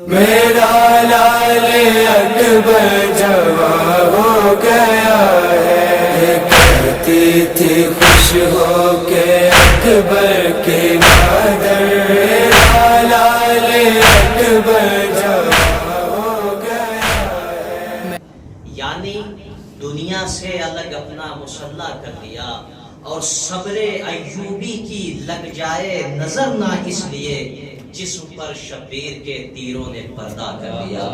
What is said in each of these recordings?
میرا لال اکبر جوان ہو گیا ہے، کہتی تھی خوش ہو کے اکبر کی مادر، میرا لال اکبر جوان ہو گیا ہے۔ یعنی دنیا سے الگ اپنا مسلح کر لیا، اور صبر ایوبی کی لگ جائے نظر نہ اس لیے جسم پر شبیر کے تیروں نے پردہ کر لیا۔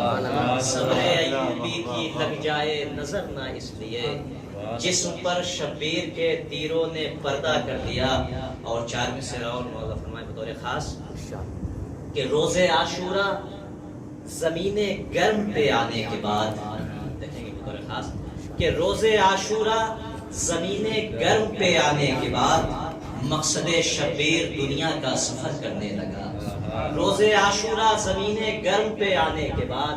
صبر ایوبی کی لگ جائے نظر نہ اس لیے جسم پر شبیر کے تیروں نے پردہ کر لیا۔ اور 4ویں سرا اور مولا فرمائے بطور خاص کہ روز عاشورہ زمین گرم پہ آنے کے بعد، دیکھیں گے بطور خاص کہ روز عاشورہ زمین گرم پہ آنے کے بعد مقصد شبیر دنیا کا سفر کرنے لگا۔ روز عاشورہ زمین گرم پہ آنے کے بعد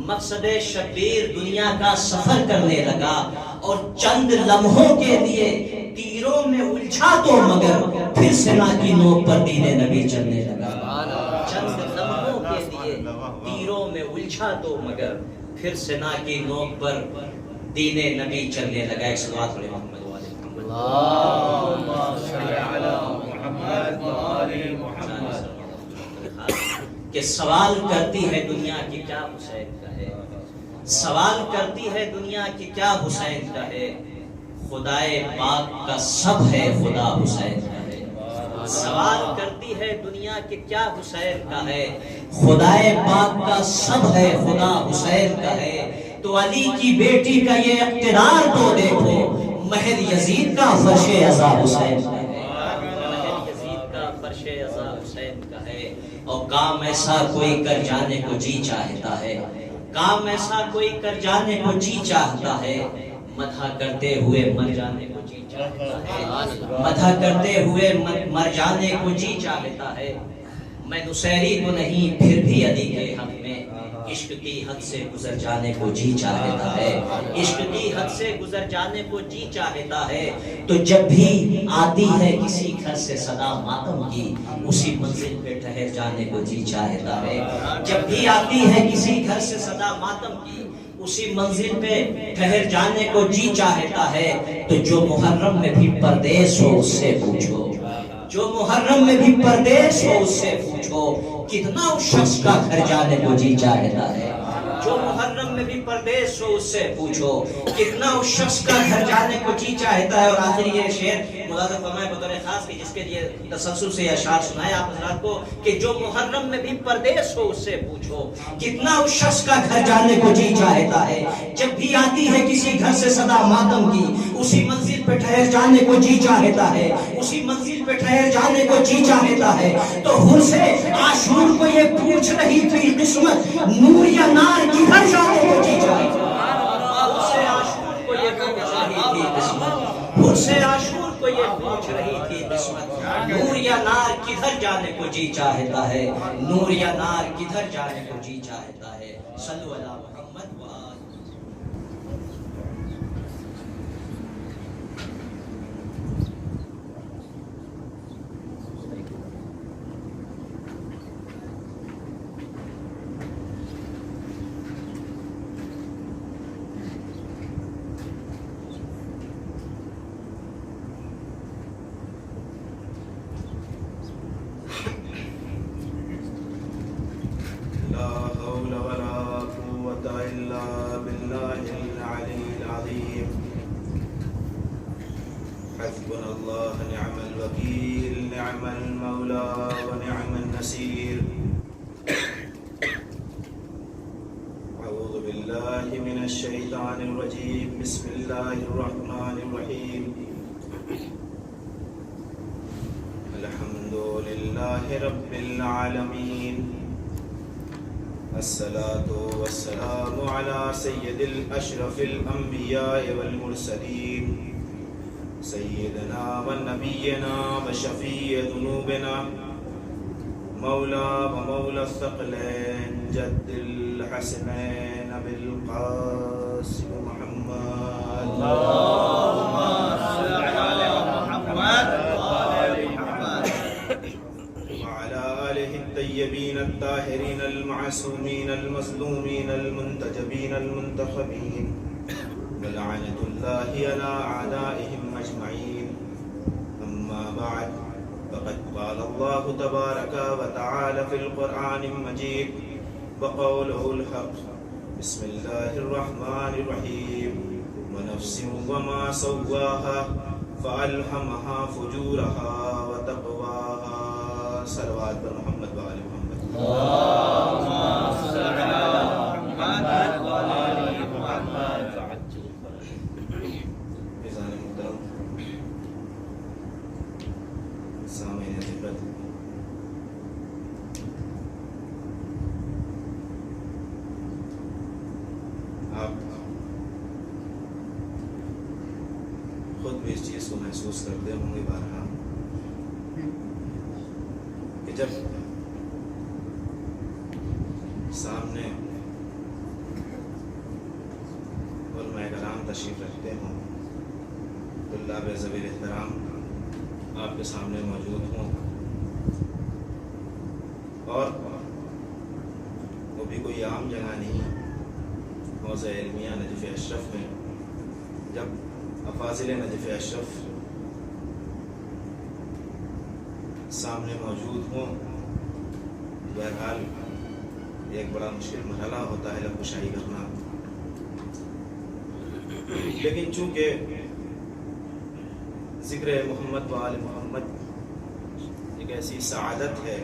مقصد شبیر دنیا کا سفر کرنے لگا، اور چند لمحوں کے لیے تیروں میں الجھا تو مگر پھر سنا کی نوک پر دین نبی چلنے لگا۔ چند لمحوں کے لیے تیروں میں الجھا تو مگر پھر سنا کی نوک پر دین نبی چلنے لگا۔ ایک صلوات علی محمد اللہم صلی علی محمد و آل محمد۔ کہ سوال کرتی ہے دنیا کی کیا حسین کا ہے، سوال کرتی ہے دنیا کی کیا حسین کا ہے، خدائے پاک کا سب ہے خدا حسین کا ہے۔ سوال کرتی ہے دنیا کی کیا حسین کا ہے، خدائے پاک کا سب ہے خدا حسین کا ہے۔ تو علی کی بیٹی کا یہ اقتدار تو دیکھو، مہر یزید کا فرش عزا حسین کا ہے، مہر یزید کا فرش عزا حسین کا ہے۔ اور کام ایسا کوئی کر جانے کو جی چاہتا ہے، کام ایسا کوئی کر جانے کو جی چاہتا ہے، مدح کرتے ہوئے مر جانے کو جی چاہتا ہے، مدح کرتے ہوئے مر جانے کو جی چاہتا ہے۔ میں نصیری تو نہیں پھر بھی علی کے حق میں عشق کی حد سے گزر جانے کو جی چاہتا ہے، عشق کی حد سے گزر جانے کو جی چاہتا ہے۔ تو جب بھی آتی ہے کسی گھر سے صدا ماتم کی، اسی منزل پہ ٹھہر جانے کو جی چاہتا ہے۔ جب بھی آتی ہے کسی گھر سے صدا ماتم کی، اسی منزل پہ ٹھہر جانے کو جی چاہتا ہے۔ تو جو محرم میں بھی پردیس ہو اس سے پوچھو، جو محرم میں بھی پردیس ہو اس سے پوچھو، کتنا اس شخص کا گھر جانے کو جی چاہتا ہے۔ جو محرم میں بھی پردیس ہو اس سے پوچھو، کتنا اس شخص کا گھر جانے کو جی چاہتا ہے۔ اور آخر یہ شعر ملازم فرمائے بطور خاص کہ جس کے لیے تسلسل سے اشعار سنائے آپ حضرات کو کہ جو محرم میں بھی پردیس ہو اس سے پوچھو، کتنا اس شخص کا گھر جانے کو جی چاہتا ہے۔ جب بھی آتی ہے کسی گھر سے صدا ماتم کی، اسی منزل پہ ٹھہر جانے کو جی چاہتا ہے، اسی منزل پہ ٹھہر جانے کو جی چاہتا ہے۔ تو ہر سے عاشور کو یہ پوچھ رہی تھی قسمت، نور یا نار کدھر جانے کو جی چاہتا ہے۔ ہر سے عاشور کو یہ پوچھ رہی تھی قسمت، ہر سے عاشور کو یہ پوچھ رہی تھی قسمت، نور یا نار کدھر جانے کو جی چاہتا ہے، نور یا نار کدھر جانے کو جی چاہتا ہے۔ صلو علی محمد و آل لا حول ولا قوة إلا بالله العلي العظيم حسبنا الله نعم الوكيل نعم المولى ونعم النصير أعوذ بالله من الشيطان الرجيم بسم الله الرحمن الرحيم الحمد لله رب العالمين الصلاة والسلام على سيد الأشرف الأنبياء والمرسلين سيدنا ونبينا وشفيع ذنوبنا مولى ومولى الثقلين جد الحسنين بالقاسم محمد اللهم صل على محمد وعلى آله الطيبين الطاهرين المعصومين المظلومين المنتجبين المنتخبين ولعنة الله على أعدائهم أجمعين. أما بعد فقد قال الله تبارك وتعالى في القرآن المجيد وقوله الحق بسم الله الرحمن الرحيم ونفس وما سواها فألهمها فجورها وتقواها. صلوات محمد وآل محمد. میزان محترم سامعین عزت، آپ خود بھی اس چیز کو محسوس کرتے ہوں گے بارہا کہ جب سامنے علماء کرام تشریف رکھتے ہوں، طلاب ذویل احترام آپ کے سامنے موجود ہوں، اور وہ بھی کوئی عام جگہ نہیں، موضع علمیہ نجف اشرف میں جب افاضل نجف اشرف سامنے موجود ہوں، بہرحال ایک بڑا مشکل مرحلہ ہوتا ہے لب کشائی کرنا. لیکن چونکہ ذکر محمد و آل محمد ایک ایسی سعادت ہے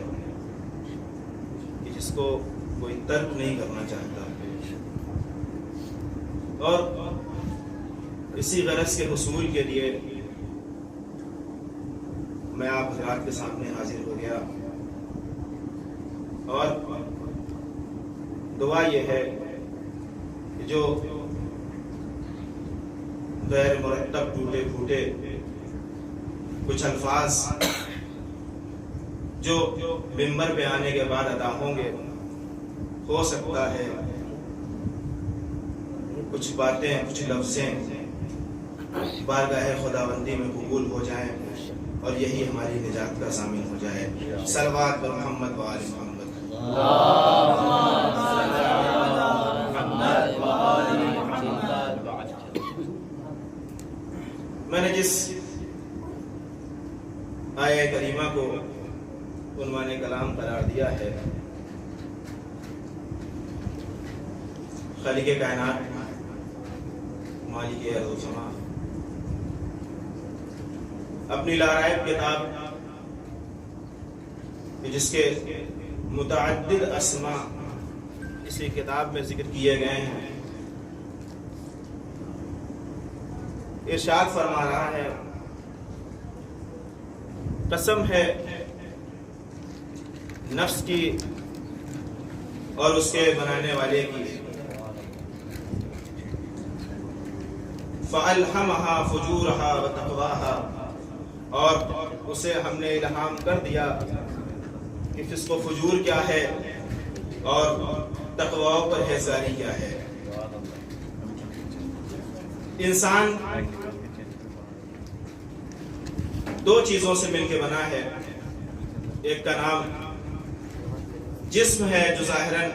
کہ جس کو کوئی ترک نہیں کرنا چاہتا، اور اسی غرض کے حصول کے لیے میں آپ حضرات کے سامنے حاضر ہو گیا، اور دعا یہ ہے کہ جو غیر مرتب ٹوٹے پھوٹے کچھ الفاظ جو ممبر پہ آنے کے بعد ادا ہوں گے، ہو سکتا ہے کچھ باتیں کچھ لفظیں بارگاہ خداوندی میں قبول ہو جائیں اور یہی ہماری نجات کا ضامن ہو جائے. صلوات پر محمد و آل محمد. میں نے جس آیہ کریمہ کو عنوان کلام قرار دیا ہے، خالق کائنات مالک ارض و سما اپنی لارائب کتاب جس کے متعدد اسماء اسی کتاب میں ذکر کیے گئے ہیں، ارشاد فرما رہا ہے، قسم ہے نفس کی اور اس کے بنانے والے کی، فَأَلْهَمَهَا فُجُورَهَا وَتَقْوَاهَا، اور اسے ہم نے الہام کر دیا کہ فسق و فجور کیا ہے اور تقوی و پرہیزگاری کیا ہے. انسان دو چیزوں سے مل کے بنا ہے، ایک کا نام جسم ہے جو ظاہراً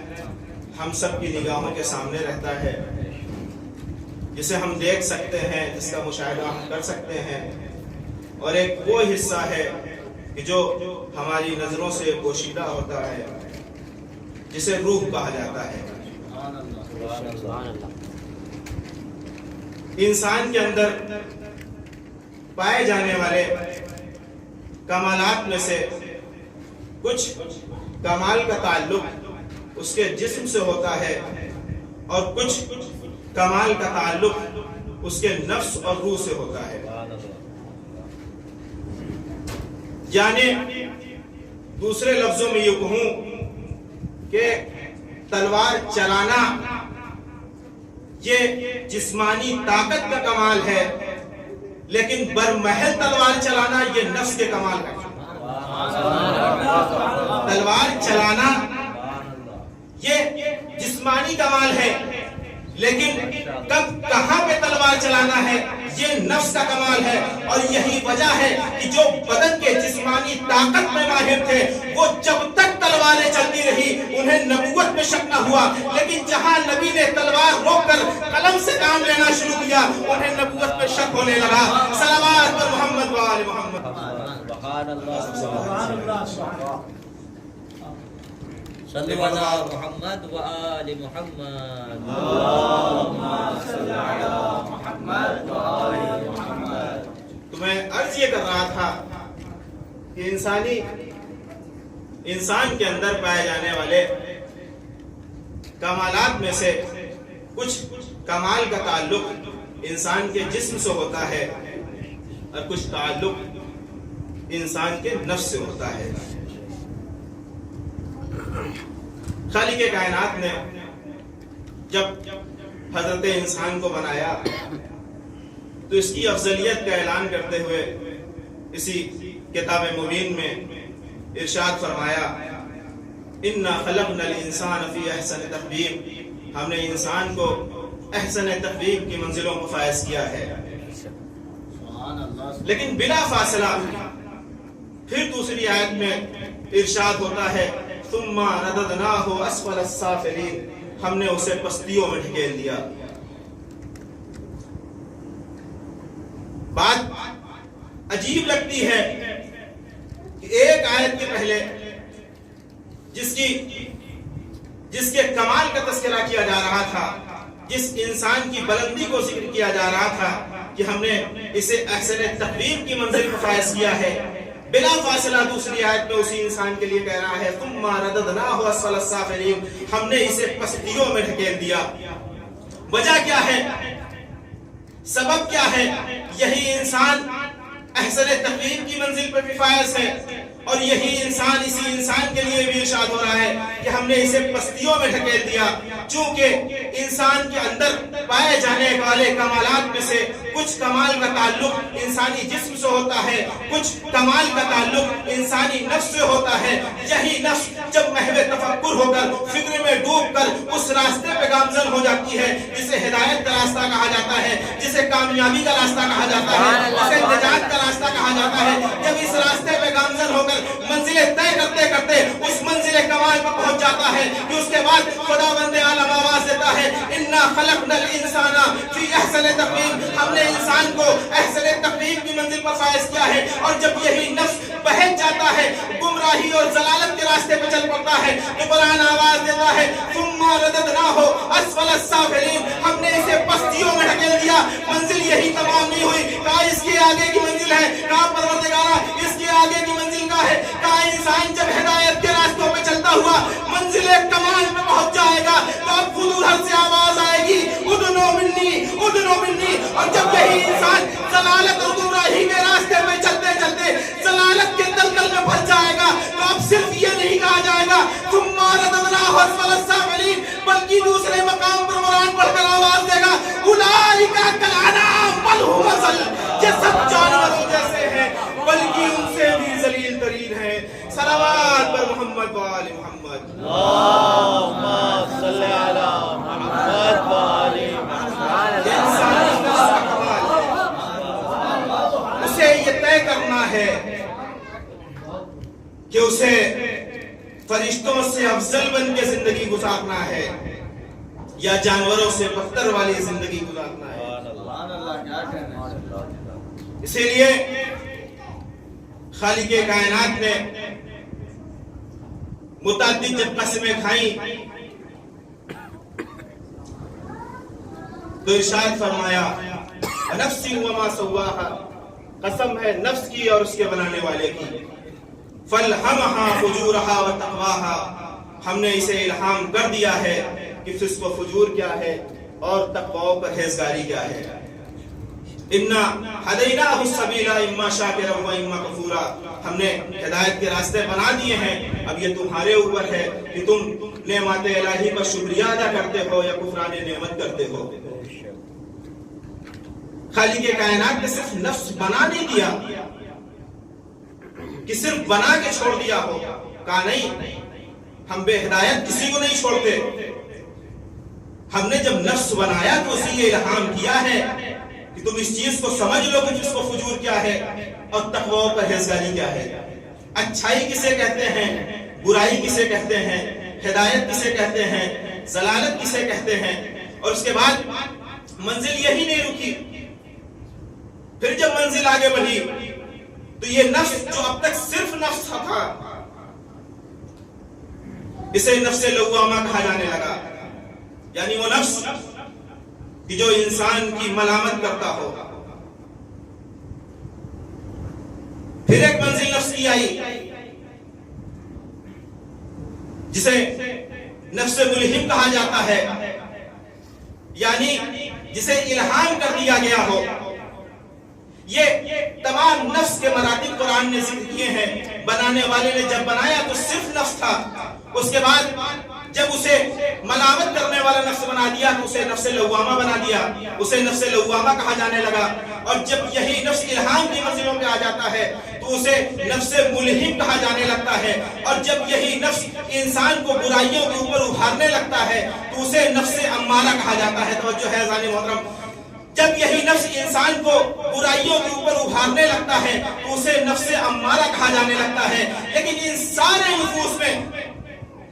ہم سب کی نگاہوں کے سامنے رہتا ہے، جسے ہم دیکھ سکتے ہیں، جس کا مشاہدہ ہم کر سکتے ہیں، اور ایک وہ حصہ ہے کہ جو ہماری نظروں سے پوشیدہ ہوتا ہے، جسے روح کہا جاتا ہے. انسان کے اندر پائے جانے والے کمالات میں سے کچھ کمال کا تعلق اس کے جسم سے ہوتا ہے، اور کچھ کمال کا تعلق اس کے نفس اور روح سے ہوتا ہے. یعنی دوسرے لفظوں میں یہ کہوں کہ تلوار چلانا یہ جسمانی طاقت کا کمال ہے، لیکن برمحل تلوار چلانا یہ نفس کے کمال کا ہے. تلوار چلانا یہ جسمانی کمال ہے، لیکن کب کہاں پہ تلوار چلانا ہے یہ نفس کا کمال ہے. اور یہی وجہ ہے کہ جو بدن کے جسمانی طاقت میں ماہر تھے وہ جب تک تلوار میں شک نہ ہوا، لیکن جہاں نبی نے تلوار روک کر قلم سے کام لینا شروع کیا انہیں نبوت پہ شک ہونے لگا۔ صلوات پر محمد و آل محمد۔ صلوا علی محمد و آل محمد۔ تو میں عرض یہ کر رہا تھا کہ انسان کے اندر پائے جانے والے کمالات میں سے کچھ کمال کا تعلق انسان کے جسم سے ہوتا ہے اور کچھ تعلق انسان کے نفس سے ہوتا ہے۔ خالق کائنات نے جب حضرت انسان کو بنایا تو اس کی افضلیت کا اعلان کرتے ہوئے اسی کتاب مبین میں ارشاد فرمایا، اِنَّا خَلَقْنَا الْإِنسَانَ فِي أَحْسَنِ تَقْوِيمٍ، ہم نے انسان کو احسن تقویم کی منزلوں کو فائز کیا ہے۔ لیکن بلا فاصلہ پھر دوسری آیت میں ارشاد ہوتا ہے، ثُمَّ رَدَدْنَاهُ أَسْفَلَ السَّافِلِينَ، ہم نے اسے پستیوں میں ڈھکیل دیا۔ بات عجیب لگتی ہے کہ ایک آیت کے پہلے جس کے کمال کا تذکرہ کیا جا رہا تھا، جس انسان کی بلندی کو ذکر کیا جا رہا تھا کہ ہم نے اسے احسن تقویم کی منزل کو فائز کیا ہے، بلا فاصلہ دوسری آیت میں اسی انسان کے لیے کہہ رہا ہے، ثُمَّ رَدَدْنَاهُ أَسْفَلَ السَّافِلِينَ، ہم نے اسے پستیوں میں ڈھکیل دیا۔ وجہ کیا ہے؟ سبب کیا ہے؟ یہی انسان احسن تقویم کی منزل پر بھی فائز ہے، اور یہی انسان اسی انسان کے لیے بھی ارشاد ہو رہا ہے کہ ہم نے اسے پستیوں میں ڈھکیل دیا، چونکہ انسان کے اندر پائے جانے والے کمالات میں سے کچھ کمال کا تعلق انسانی جسم سے ہوتا ہے، کچھ کمال کا تعلق انسانی نفس سے ہوتا ہے۔ یہی نفس جب محو تفکر ہو کر فکر میں ڈوب کر اس راستے پہ گامزن ہو جاتی ہے جسے ہدایت کا راستہ کہا جاتا ہے، جسے کامیابی کا راستہ کہا جاتا ہے، جسے نجات کا راستہ کہا جاتا ہے، جب اس راستے پہ گامزن ہو کر منزلیں طے کرتے کرتے اس منزل کمال پر پہنچ جاتا ہے کہ اس کے بعد خداوند عالم آواز دیتا ہے، اِنَّا خَلَقْنَا الْإِنسَانَ فِي أَحْسَنِ تَقْوِيمٍ، ہم نے انسان کو احسن تقویم کی منزل پر فائز کیا ہے۔ اور جب یہی نفس بہت جاتا ہے، گمراہی اور ضلالت کے راستے پہ چل پڑتا ہے، تو قرآن آواز دیتا ہے، ثُمَّ رَدَدْنَاهُ أَسْفَلَ السَّافِلِينَ، ہم نے اسے پستیوں میں ڈھکیل دیا۔ منزل یہی تمام نہیں ہوئی، کہا اس کے آگے کی منزل ہے، کہا پروردگارا اس کے آگے کی منزل کا ہے، کہا انسان جب ہدایت کے راستوں پہ چلتا ہوا منزل کمال میں پہنچ جائے گا تو اب خود ادھر سے آواز آئے گی، ادنو منی ادنو منی۔ اور جب یہی انسان ضلالت اور گمراہی کے راستے میں چلتے چلتے ضلالت کے دلدل میں پھنس جائے گا تو اب صرف یہ نہیں کہا جائے گا ثم رددناہ اسفل السافلین، بلکہ دوسرے مقام پر قرآن پڑھ کر آواز دے گا، اولئک کالانعام بل هم اضل، یہ سب جانوروں جیسے ہیں بلکہ ان سے بھی ذلیل ترین ہیں۔ صلوات پر محمد و آل محمد۔ اللہم صلی علی محمد و آل محمد۔ انسانی نفس کا کمال ہے، اسے یہ طے کرنا ہے کہ اسے فرشتوں سے افضل بن کے زندگی گزارنا ہے یا جانوروں سے بدتر والی زندگی گزارنا ہے۔ اسی لیے خالق کائنات نے متعدد جب قسمیں کھائیں تو ارشاد فرمایا، نفس وما سواہا، قسم ہے نفس کی اور اس کے بنانے والے کی، فَالْهَمَهَا فُجُورَهَا وَتَقْوَاهَا، ہم نے اسے الہام کر دیا ہے کہ فسق و فجور کیا ہے اور تقوی و پرہیزگاری کیا ہے۔ اِنَّا هَدَيْنَاهُ السَّبِيلَ إِمَّا شَاكِرًا وَإِمَّا كَفُورًا، ہم نے ہدایت کے راستے بنا دیے ہیں، اب یہ تمہارے اوپر ہے کہ تم نعمت الہی پر شکریہ ادا کرتے ہو یا کفران نعمت کرتے ہو۔ خالق کائنات نے صرف نفس بنا نہیں دیا کہ صرف بنا کے چھوڑ دیا ہو، کہا نہیں، ہم بے ہدایت کسی کو نہیں چھوڑتے، ہم نے جب نفس بنایا تو اسی یہ الہام کیا ہے کہ تم اس چیز کو سمجھ لو کہ فسق و فجور کیا ہے اور تقوی و پرہیزگاری کیا ہے، اچھائی کسے کہتے ہیں، برائی کسے کہتے ہیں، ہدایت کسے کہتے ہیں، ضلالت کسے کہتے ہیں. اور اس کے بعد منزل یہی نہیں رکی. پھر جب منزل آگے بڑھی تو یہ نفس جو اب تک صرف نفس تھا اسے نفس لوامہ کہا جانے لگا. یعنی وہ نفس کہ جو انسان کی ملامت کرتا ہو. پھر ایک منزل نفس کی آئی جسے نفس ملہم کہا جاتا ہے، یعنی جسے الہام کر دیا گیا ہو. یہ تمام نفس کے مراتب قرآن نے ذکر کیے ہیں. بنانے والے نے جب بنایا تو صرف نفس تھا، اس کے بعد جب اسے ملامت کرنے والا نفس بنا دیا تو اسے نفس لوامہ بنا دیا، اسے نفس لوامہ کہا جانے لگا. اور جب یہی نفس الہام کی منزلوں پہ آ جاتا ہے تو اسے نفس ملہم کہا جانے لگتا ہے. اور جب یہی نفس انسان کو برائیوں کے اوپر ابھارنے لگتا ہے تو اسے نفس امارہ کہا جاتا ہے. توجہ ہے عزیزان محترم، جب یہی نفس انسان کو برائیوں کے اوپر ابھارنے لگتا ہے تو اسے نفس امارہ کہا جانے لگتا ہے. لیکن ان سارے نفوس میں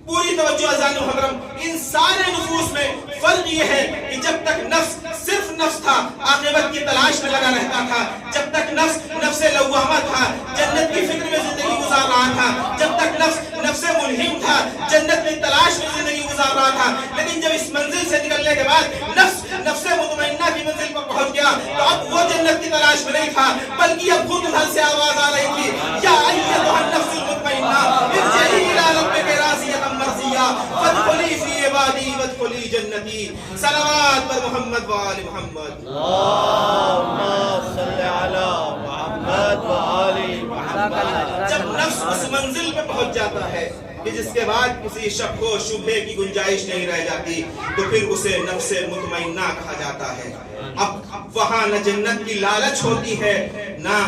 پوری توجہ عزیزان محترم، ان سارے نفوس میں فرق یہ ہے کہ جب تک نفس صرف نفس تھا عاقبت کی تلاش میں لگا رہتا تھا، جب تک نفس نفس لوامہ تھا جنت کی فکر میں زندگی گزار رہا تھا، جب تک نفس نفس ملہم تھا جنت کی تلاش میں زندگی گزار رہا تھا. لیکن جب اس منزل سے نکلنے کے بعد نفس نفس مطمئنہ کی منزل پر پہنچ گیا تو اب وہ جنت کی تلاش میں نہیں تھا، بلکہ اب خود گھر سے آواز آ رہی تھی، یا ایھا النفس المطمئنہ ارجعی الی ربک راضیۃ مرضیہ فادخلی فی عبادی وادخلی جنتی. صلوات پر محمد و آل محمد. اللہم صلی علی محمد و آل محمد. جب نفس اس منزل پہ پہنچ جاتا ہے کہ جس کے بعد کسی شک و شبہے کی گنجائش نہیں رہ جاتی تو پھر اسے نفس مطمئنہ کہا جاتا ہے. اب وہاں نہ جنت کی لالچ ہوتی ہے نہ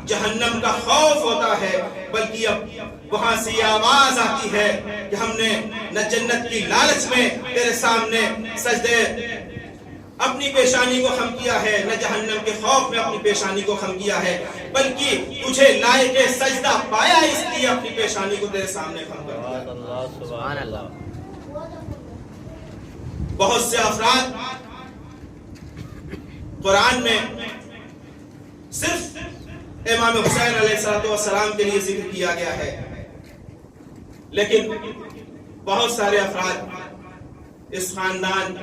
جہنم کا خوف ہوتا ہے، بلکہ اب وہاں سے یہ آواز آتی ہے کہ ہم نے نہ جنت کی لالچ میں تیرے سامنے سجدے اپنی پیشانی کو خم کیا ہے، نہ جہنم کے خوف میں اپنی پیشانی کو خم کیا ہے، بلکہ تجھے لائق سجدہ پایا اس لیے اپنی پیشانی کو تیرے سامنے خم کر دیا. سبحان اللہ. بہت سے افراد قرآن میں صرف امام حسین علیہ السلام کے لیے ذکر کیا گیا ہے، لیکن بہت سارے افراد اس خاندان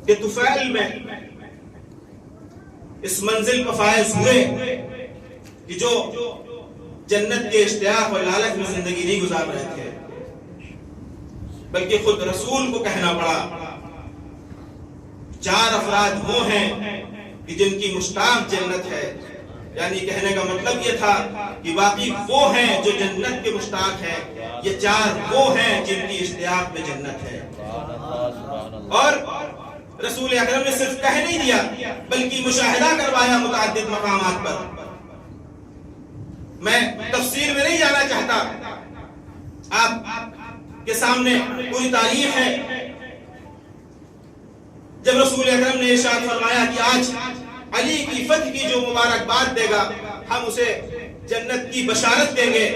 کے طفیل میں اس منزل پر فائز ہوئے کہ جو جنت کے اشتیاق اور لالچ میں زندگی نہیں گزار رہے تھے، بلکہ خود رسول کو کہنا پڑا. 4 افراد وہ ہیں کہ جن کی مشتاق جنت ہے. یعنی کہنے کا مطلب یہ تھا کہ باقی وہ ہیں جو جنت کے مشتاق ہیں، یہ 4 وہ ہیں جن کی اشتیاق میں جنت ہے. اور رسول اکرم نے صرف کہہ نہیں دیا بلکہ مشاہدہ کروایا متعدد مقامات پر. میں تفسیر میں نہیں جانا چاہتا، آپ کے سامنے پوری تاریخ ہے. جب رسول اکرم نے ارشاد فرمایا کہ آج علی کی فتح کی جو مبارکباد دے گا ہم اسے جنت کی بشارت دیں گے،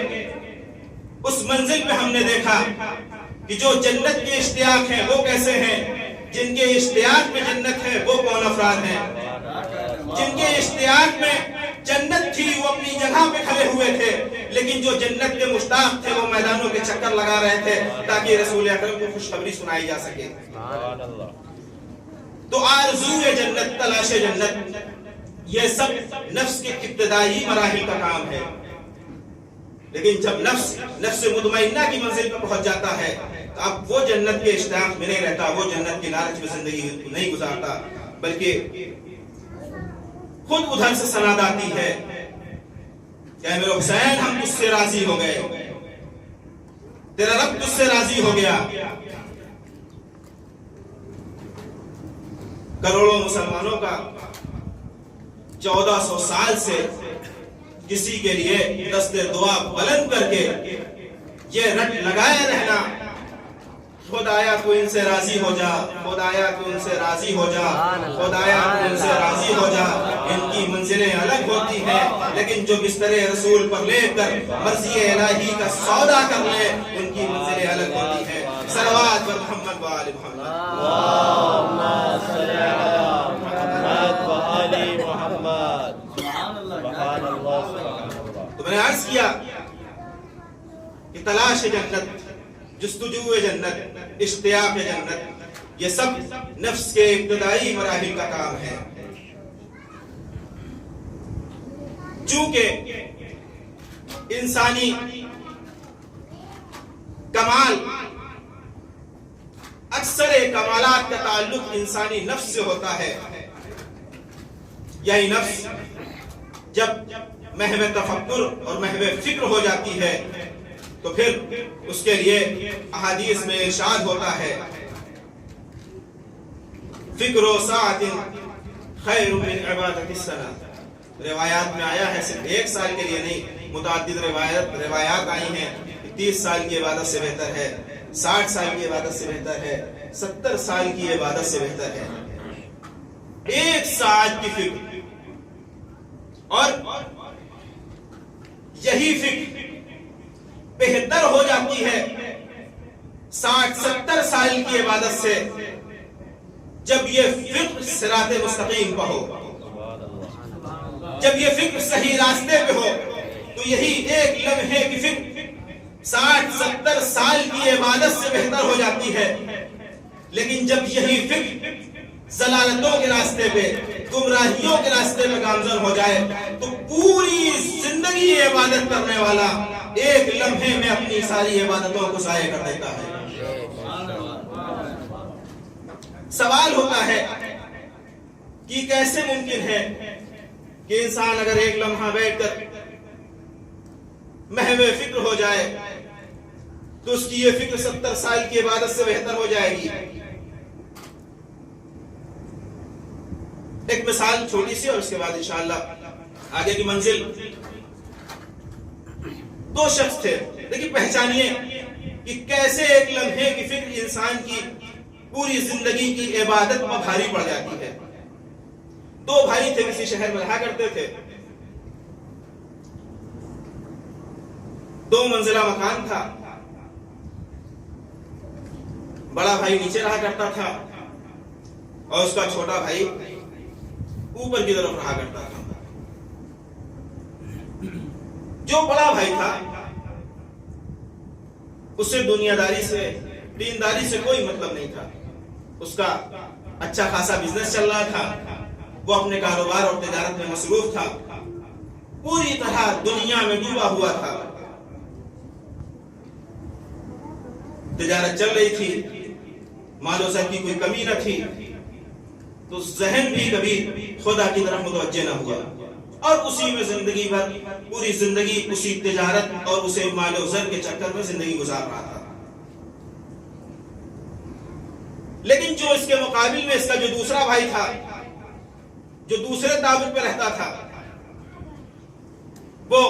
اس منزل پہ ہم نے دیکھا کہ جو جنت کے اشتیاق ہیں وہ کیسے ہیں، جن کے اشتیاق میں جنت ہے وہ کون افراد ہیں. جن کے اشتیاق میں جنت تھی وہ اپنی جگہ پہ کھڑے ہوئے تھے، لیکن جو جنت کے مشتاق تھے وہ میدانوں کے چکر لگا رہے تھے تاکہ رسول اکرم کو خوشخبری سنائی جا سکے. تو آرزو جنت، تلاش جنت، یہ سب نفس کے ابتدائی مراحل کا کام ہے. لیکن جب نفس مطمئنہ کی منزل پہ پہنچ جاتا ہے تو اب وہ جنت کے اشتیاق میں نہیں رہتا، وہ جنت کی لالچ میں زندگی نہیں گزارتا، بلکہ خود ادھر سے سند آتی ہے کہ اے میرے حسین ہم تجھ سے راضی ہو گئے، تیرا رب تجھ سے راضی ہو گیا. کروڑوں مسلمانوں کا 1400 سال سے کسی کے لیے دست دعا بلند کر کے یہ رٹ لگائے رہنا خدایا تو ان سے راضی ہو جا، خدایا تو ان سے راضی ہو جا، خدایا تو ان سے راضی ہو جا۔ ان کی منزلیں الگ ہوتی ہیں، لیکن جو بستر رسول پر لے کر مرضی الہی کا سودا کر لے ان کی منزلیں الگ ہوتی ہیں۔ صلوات پر محمد و آل محمد۔ اللهم صل على محمد وآل محمد۔ سبحان اللہ سبحان اللہ۔ تو میں نے عرض کیا کہ تلاش جنت، جستجو جنت، اشتیاق جنت، یہ سب نفس کے ابتدائی مراحل کا کام ہے۔ چونکہ انسانی کمال، اکثر کمالات کا تعلق انسانی نفس سے ہوتا ہے۔ یہی نفس جب محو تفکر اور محو فکر ہو جاتی ہے تو پھر اس کے لیے احادیث میں ارشاد ہوتا ہے فکر و ساعت خیر من عبادت السنہ۔ روایات میں آیا ہے صرف ایک سال کے لیے نہیں، متعدد روایات آئی ہیں کہ 30 سال کی عبادت سے بہتر ہے، 60 سال کی عبادت سے بہتر ہے، 70 سال کی عبادت سے بہتر ہے۔ ایک ساعت کی فکر، اور یہی فکر بہتر ہو جاتی ہے 60-70 سال کی عبادت سے، جب یہ فکر صراط مستقیم پہ ہو، جب یہ فکر صحیح راستے پہ ہو، تو یہی ایک لمحے کی فکر 60-70 سال کی عبادت سے بہتر ہو جاتی ہے۔ لیکن جب یہی فکر ضلالتوں کے راستے پہ، گمراہیوں کے راستے پہ گامزن ہو جائے تو پوری زندگی عبادت کرنے والا ایک لمحے میں اپنی ساری عبادتوں کو ضائع کر دیتا ہے۔ سوال ہوتا ہے کہ کیسے ممکن ہے کہ انسان اگر ایک لمحہ بیٹھ کر محو فکر ہو جائے تو اس کی یہ فکر 70 سال کی عبادت سے بہتر ہو جائے گی۔ ایک مثال چھوٹی سی اور اس کے بعد انشاءاللہ آگے کی منزل۔ دو شخص تھے، لیکن پہچانیے کہ کیسے ایک لمحے کی فکر انسان کی پوری زندگی کی عبادت پر بھاری پڑ جاتی ہے۔ دو بھائی تھے، کسی شہر میں رہا کرتے تھے، 2 منزلہ مکان تھا۔ بڑا بھائی نیچے رہا کرتا تھا اور اس کا چھوٹا بھائی اوپر کی طرف رہا کرتا تھا۔ جو بڑا بھائی تھا اسے دنیا داری سے، دینداری سے کوئی مطلب نہیں تھا۔ اس کا اچھا خاصا بزنس چل رہا تھا، وہ اپنے کاروبار اور تجارت میں مصروف تھا، پوری طرح دنیا میں ڈوبا ہوا تھا۔ تجارت چل رہی تھی، مال و زر کی کوئی کمی نہ تھی، تو ذہن بھی کبھی خدا کی طرف متوجہ نہ ہوا، اور اسی میں زندگی بھر، پوری زندگی اسی تجارت اور اسے مال و زر کے چکر میں زندگی گزار رہا تھا۔ لیکن جو اس کے مقابل میں اس کا جو دوسرا بھائی تھا، جو دوسرے تعبیر پہ رہتا تھا، وہ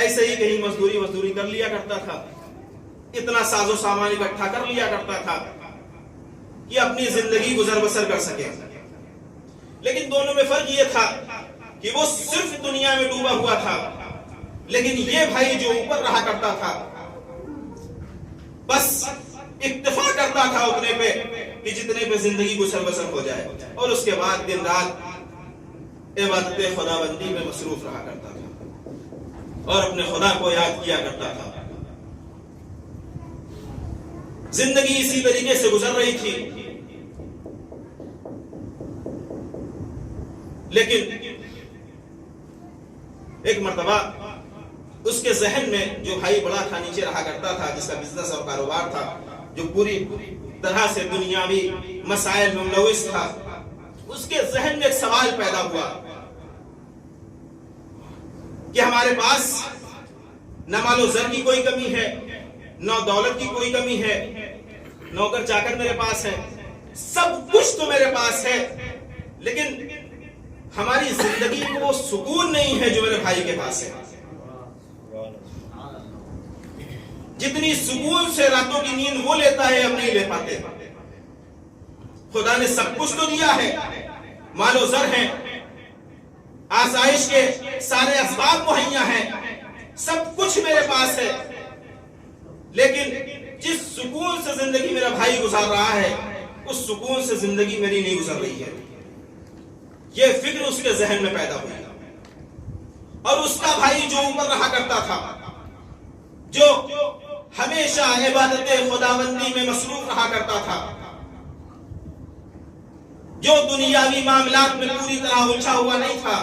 ایسے ہی کہیں مزدوری کر لیا کرتا تھا، اتنا ساز و سامان اکٹھا کر لیا کرتا تھا کہ اپنی زندگی گزر بسر کر سکے۔ لیکن دونوں میں فرق یہ تھا کہ وہ صرف دنیا میں ڈوبا ہوا تھا، لیکن یہ بھائی جو اوپر رہا کرتا تھا بس اکتفا کرتا تھا اتنے پہ کہ جتنے پہ زندگی گزر بسر ہو جائے، اور اس کے بعد دن رات عبادت خدا بندی میں مصروف رہا کرتا تھا اور اپنے خدا کو یاد کیا کرتا تھا۔ زندگی اسی طریقے سے گزر رہی تھی، لیکن ایک مرتبہ اس کے ذہن میں، جو بھائی بڑا تھا، نیچے رہا کرتا تھا، جس کا بزنس اور کاروبار تھا، جو پوری طرح سے دنیاوی مسائل میں ملوث تھا، اس کے ذہن میں ایک سوال پیدا ہوا کہ ہمارے پاس نہ مال و زر کی کوئی کمی ہے، نہ دولت کی کوئی کمی ہے، نوکر چاکر میرے پاس ہے، سب کچھ تو میرے پاس ہے، لیکن ہماری زندگی میں وہ سکون نہیں ہے جو میرے بھائی کے پاس ہے۔ جتنی سکون سے راتوں کی نیند وہ لیتا ہے ہم نہیں لے پاتے. خدا نے سب کچھ تو دیا ہے، مال و زر ہیں، آسائش کے سارے اسباب مہیا ہیں، سب کچھ میرے پاس ہے، لیکن جس سکون سے زندگی میرا بھائی گزار رہا ہے اس سکون سے زندگی میری نہیں گزر رہی ہے. یہ فکر اس کے ذہن میں پیدا ہوئی. اور اس کا بھائی جو اوپر رہا کرتا تھا، جو ہمیشہ عبادت خداوندی میں مصروف رہا کرتا تھا، جو دنیاوی معاملات میں پوری طرح الجھا ہوا نہیں تھا،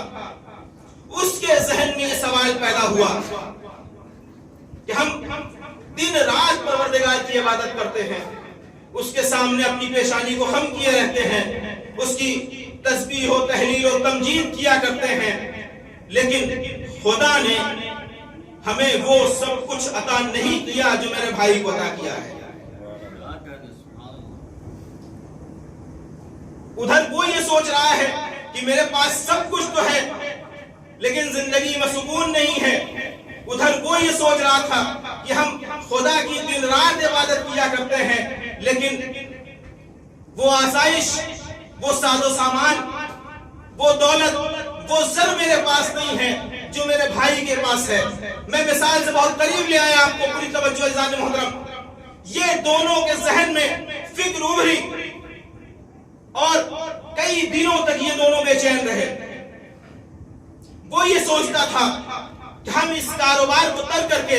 اس کے ذہن میں یہ سوال پیدا ہوا کہ ہم دن رات پروردگار کی عبادت کرتے ہیں، اس کے سامنے اپنی پیشانی کو خم کیے رہتے ہیں، اس کی تسبیح و تحلیل و تمجید کیا کرتے ہیں، لیکن خدا نے ہمیں وہ سب کچھ عطا نہیں کیا جو میرے بھائی کو عطا کیا ہے. ادھر وہ یہ سوچ رہا ہے کہ میرے پاس سب کچھ تو ہے لیکن زندگی میں سکون نہیں ہے. ادھر وہ یہ سوچ رہا تھا کہ ہم خدا کی دن رات عبادت کیا کرتے ہیں لیکن وہ آسائش، وہ ساز و سامان، وہ دولت، وہ زر میرے پاس نہیں ہے جو میرے بھائی کے پاس ہے. میں مثال سے بہت قریب لے آیا آپ کو، پوری توجہ عزیزان محترم. یہ دونوں کے ذہن میں فکر ابھری اور کئی دنوں تک یہ دونوں بے چین رہے. وہ یہ سوچتا تھا کہ ہم اس کاروبار کو ترک کر کے،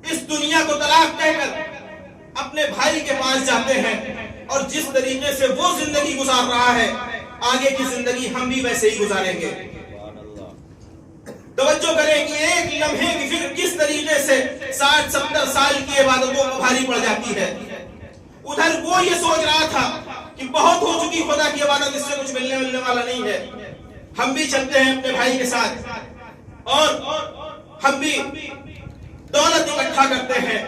اس دنیا کو طلاق کہہ کر اپنے بھائی کے پاس جاتے ہیں اور جس طریقے سے وہ زندگی گزار رہا ہے آگے کی زندگی ہم بھی ویسے ہی گزاریں گے. توجہ کریں کہ ایک لمحے کی فکر کس طریقے سے 60-70 سال کی عبادتوں کو بھاری پڑ جاتی ہے. ادھر وہ یہ سوچ رہا تھا کہ بہت ہو چکی خدا کی عبادت، اس سے کچھ ملنے والا نہیں ہے، ہم بھی چلتے ہیں اپنے بھائی کے ساتھ اور ہم بھی دولت اکٹھا کرتے ہیں.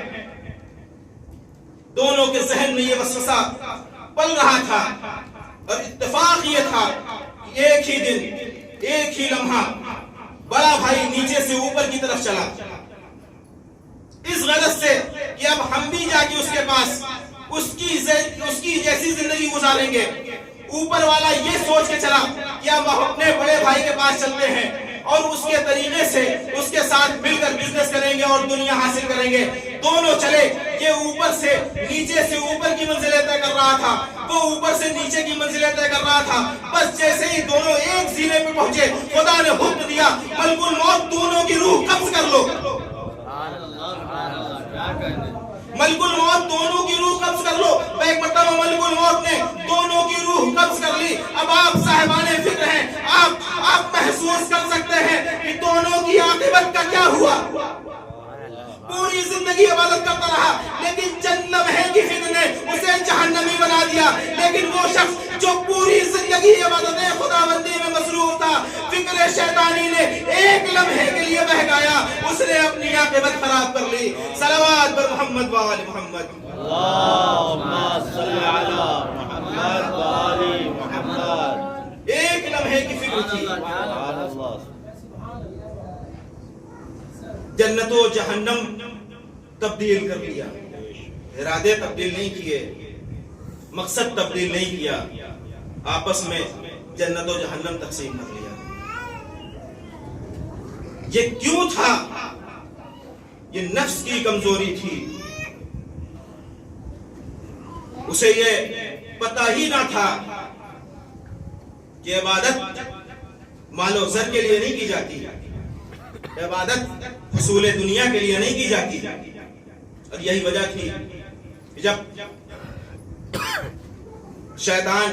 دونوں کے ذہن میں یہ وسوسہ پل رہا تھا اور اتفاق یہ تھا کہ ایک ہی دن، ایک ہی لمحہ بڑا بھائی نیچے سے اوپر کی طرف چلا، اس غرض سے کہ اب ہم بھی جا کے اس کے پاس اس کی جیسی زندگی گزاریں گے. اوپر والا یہ سوچ کے چلا کہ اب ہم اپنے بڑے بھائی کے پاس چلتے ہیں اور اس کے طریقے سے اس کے ساتھ مل کر بزنس کریں گے اور دنیا حاصل کریں گے. دونوں چلے، یہ اوپر سے نیچے سے اوپر کی منزلیں طے کر رہا تھا، وہ اوپر سے نیچے کی منزلیں طے کر رہا تھا. بس جیسے ہی دونوں ایک زینے پہ پہنچے خدا نے حکم دیا ملک الموت دونوں کی روح قبض کر لو. ملک الموت دونوں کی روح قبض کر لو. ایک مرتبہ ملک الموت نے دونوں کی روح قبض کر لی. اب آپ صاحبان فکر ہیں، آپ محسوس کر سکتے ہیں کہ دونوں کی عاقبت کا کیا ہوا. پوری زندگی عبادت کرتا رہا لیکن چند لمحے کی فکر نے اسے جہنمی بنا دیا. لیکن وہ شخص جو پوری زندگی عبادت خداوندی میں مصروف تھا، فکر شیطانی نے ایک لمحے کے لیے بہکایا، اس نے اپنی عاقبت خراب کر لی. صلوات بر محمد و آل محمد. اللہم صلی علی محمد و آل محمد. ایک لمحے کی فکر تھی، سبحان اللہ. جنت و جہنم تبدیل کر لیا. ارادے تبدیل نہیں کیے، مقصد تبدیل نہیں کیا، آپس میں جنت و جہنم تقسیم کر لیا. یہ کیوں تھا؟ یہ نفس کی کمزوری تھی. اسے یہ پتہ ہی نہ تھا کہ عبادت مال و زر کے لیے نہیں کی جاتی، عبادت حصول دنیا کے لیے نہیں کی جاتی. اور یہی وجہ تھی کہ جب شیطان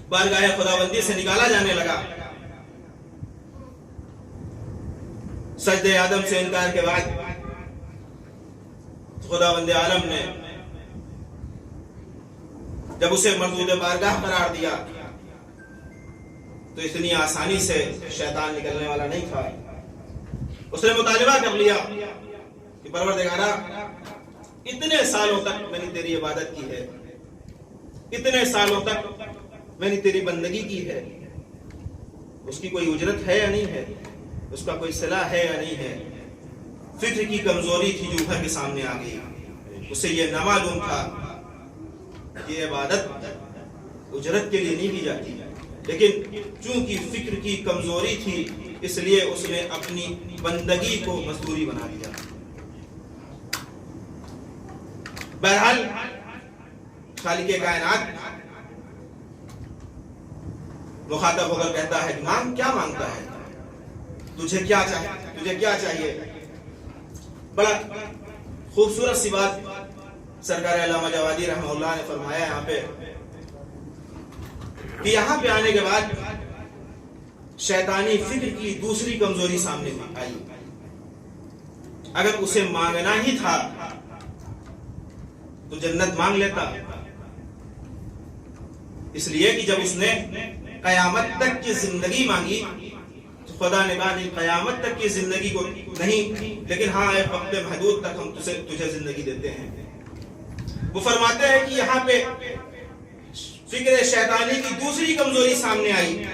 بارگاہ خداوندی سے نکالا جانے لگا، سجدہ آدم سے انکار کے بعد خداوند عالم نے جب اسے مردود بارگاہ قرار دیا تو اتنی آسانی سے شیطان نکلنے والا نہیں تھا. اس نے مطالبہ کر لیا کہ پروردگارا، اتنے سالوں تک میں نے تیری عبادت کی ہے، اتنے سالوں تک میں نے تیری بندگی کی ہے، اس کی کوئی اجرت ہے یا نہیں ہے، اس کا کوئی صلاح ہے یا نہیں ہے. فکر کی کمزوری تھی جو ابھر کے سامنے آ گئی. اسے یہ نہ معلوم تھا کہ عبادت اجرت کے لیے نہیں کی جاتی، لیکن چونکہ فکر کی کمزوری تھی اس لیے اس نے اپنی بندگی کو مزدوری بنا دیا. بہرحال خالق کائنات مخاطب ہو کر کہتا ہے کہ کیا مانگتا ہے، تجھے کیا چاہیے. بڑا خوبصورت سی بات سرکار علامہ جوادی رحمہ اللہ نے فرمایا یہاں پہ کہ یہاں پہ آنے کے بعد شیطانی فکر کی دوسری کمزوری سامنے آئی. اگر اسے مانگنا ہی تھا تو جنت مانگ لیتا، اس لیے کہ جب اس نے قیامت تک کی زندگی مانگی تو خدا نے کہا نہیں، قیامت تک کی زندگی کو نہیں، لیکن ہاں ایک وقت محدود تک ہم تجھے زندگی دیتے ہیں. وہ فرماتے ہیں کہ یہاں پہ فکر شیطانی کی دوسری کمزوری سامنے آئی.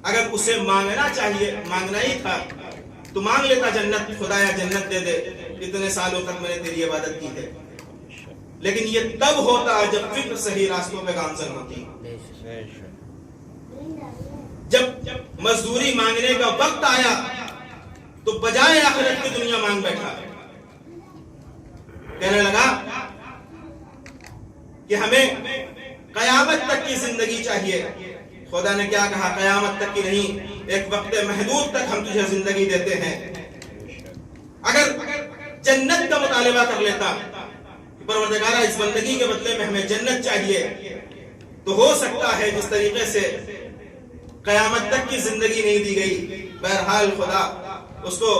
اگر اسے مانگنا ہی تھا تو مانگ لیتا جنت، خدایا جنت دے دے، اتنے سالوں تک میں نے تیری عبادت کی ہے. لیکن یہ تب ہوتا جب فکر صحیح راستوں پہ گامزن ہوتی. جب مزدوری مانگنے کا وقت آیا تو بجائے آخرت کی دنیا مانگ بیٹھا. کہنے لگا کہ ہمیں قیامت تک کی زندگی چاہیے. خدا نے کیا کہا؟ قیامت تک کی نہیں، ایک وقت محدود تک ہم تجھے زندگی دیتے ہیں. اگر جنت کا مطالبہ کر لیتا، پروردگارہ اس بندگی کے بدلے میں ہمیں جنت چاہیے، تو ہو سکتا ہے جس طریقے سے قیامت تک کی زندگی نہیں دی گئی، بہرحال خدا اس کو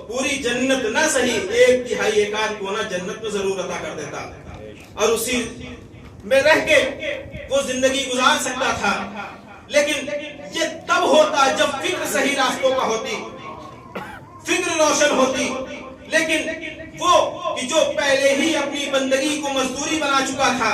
پوری جنت نہ صحیح 1/3 کونا جنت میں ضرور عطا کر دیتا اور اسی میں رہ کے وہ زندگی گزار سکتا تھا. لیکن یہ تب ہوتا جب فکر صحیح راستوں کا ہوتی، فکر روشن ہوتی. لیکن وہ کہ جو پہلے ہی اپنی بندگی کو مزدوری بنا چکا تھا،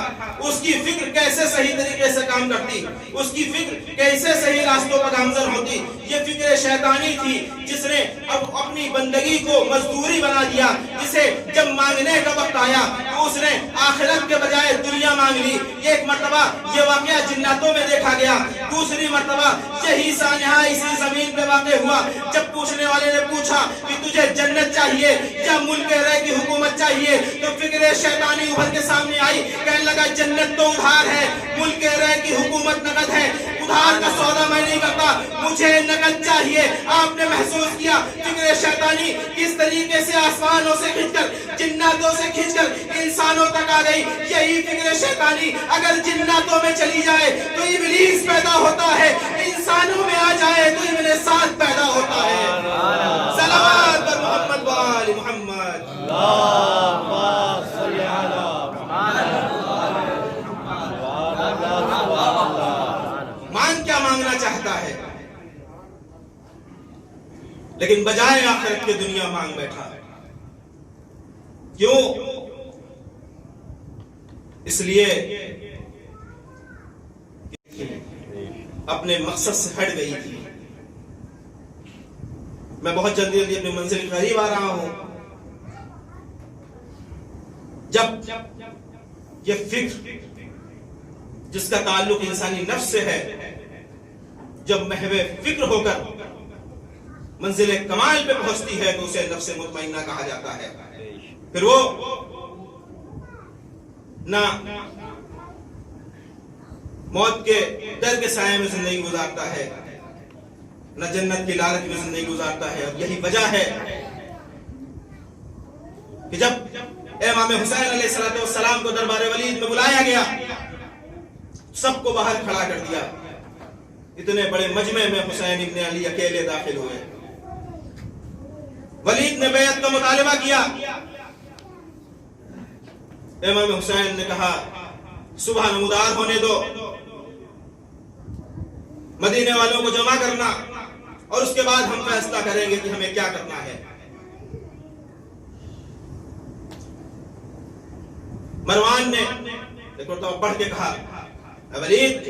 اس کی فکر کیسے صحیح طریقے سے کام کرتی، اس کی فکر کیسے صحیح راستوں پر گامزن ہوتی. یہ فکر شیطانی تھی جس نے اب اپنی بندگی کو مزدوری بنا دیا، جسے جب مانگنے کا وقت آیا تو اس نے آخرت کے بجائے دنیا مانگ لی. ایک مرتبہ یہ واقعہ جناتوں میں دیکھا گیا، دوسری مرتبہ یہی سانحہ اسی زمین پہ واقع ہوا جب پوچھنے والے نے پوچھا کہ تجھے جنت چاہیے یا ملک رہ کی حکومت چاہیے، تو فکر شیطانی ابھر کے سامنے آئی. کہنے لگا جنت تو ادھار ہے، ملک رہ کی حکومت نقد ہے، ادھار کا سودا میں نہیں کرتا، مجھے نقد چاہیے. آپ نے محسوس کیا فکر شیطانی کس طریقے سے آسمانوں سے کھنچ کر، جناتوں سے کھنچ کر انسانوں تک آ گئی. یہی فکر شیطانی اگر جناتوں میں چلی جائے تو ابلیس پیدا ہوتا ہے، انسانوں میں آ جائے تو ابن سعد پیدا ہوتا ہے. صلوات پر محمد و آل محمد. اللہم صلی علی مان کیا مانگنا چاہتا ہے، لیکن بجائے آخرت کے دنیا مانگ بیٹھا. کیوں؟ اس لیے اپنے مقصد سے ہٹ گئی تھی. میں بہت جلدی اپنی منزل کے قریب آ رہا ہوں. جب یہ فکر جس کا تعلق انسانی نفس سے ہے، جب محو فکر ہو کر منزل کمال پہ پہنچتی ہے تو اسے نفس مطمئنہ کہا جاتا ہے. پھر وہ نہ موت کے ڈر کے سائے میں زندگی گزارتا ہے، نہ جنت کی لالچ میں زندگی گزارتا ہے. اور یہی وجہ ہے کہ جب امام حسین علیہ السلام کو دربار ولید میں بلایا گیا، سب کو باہر کھڑا کر دیا. اتنے بڑے مجمع میں حسین ابن علی اکیلے داخل ہوئے. ولید نے بیعت کا مطالبہ کیا. امام حسین نے کہا صبح نمودار ہونے دو، مدینے والوں کو جمع کرنا، اور اس کے بعد ہم فیصلہ کریں گے کہ ہمیں کیا کرنا ہے. مروان نے دیکھو تو پڑھ کے کہا ولید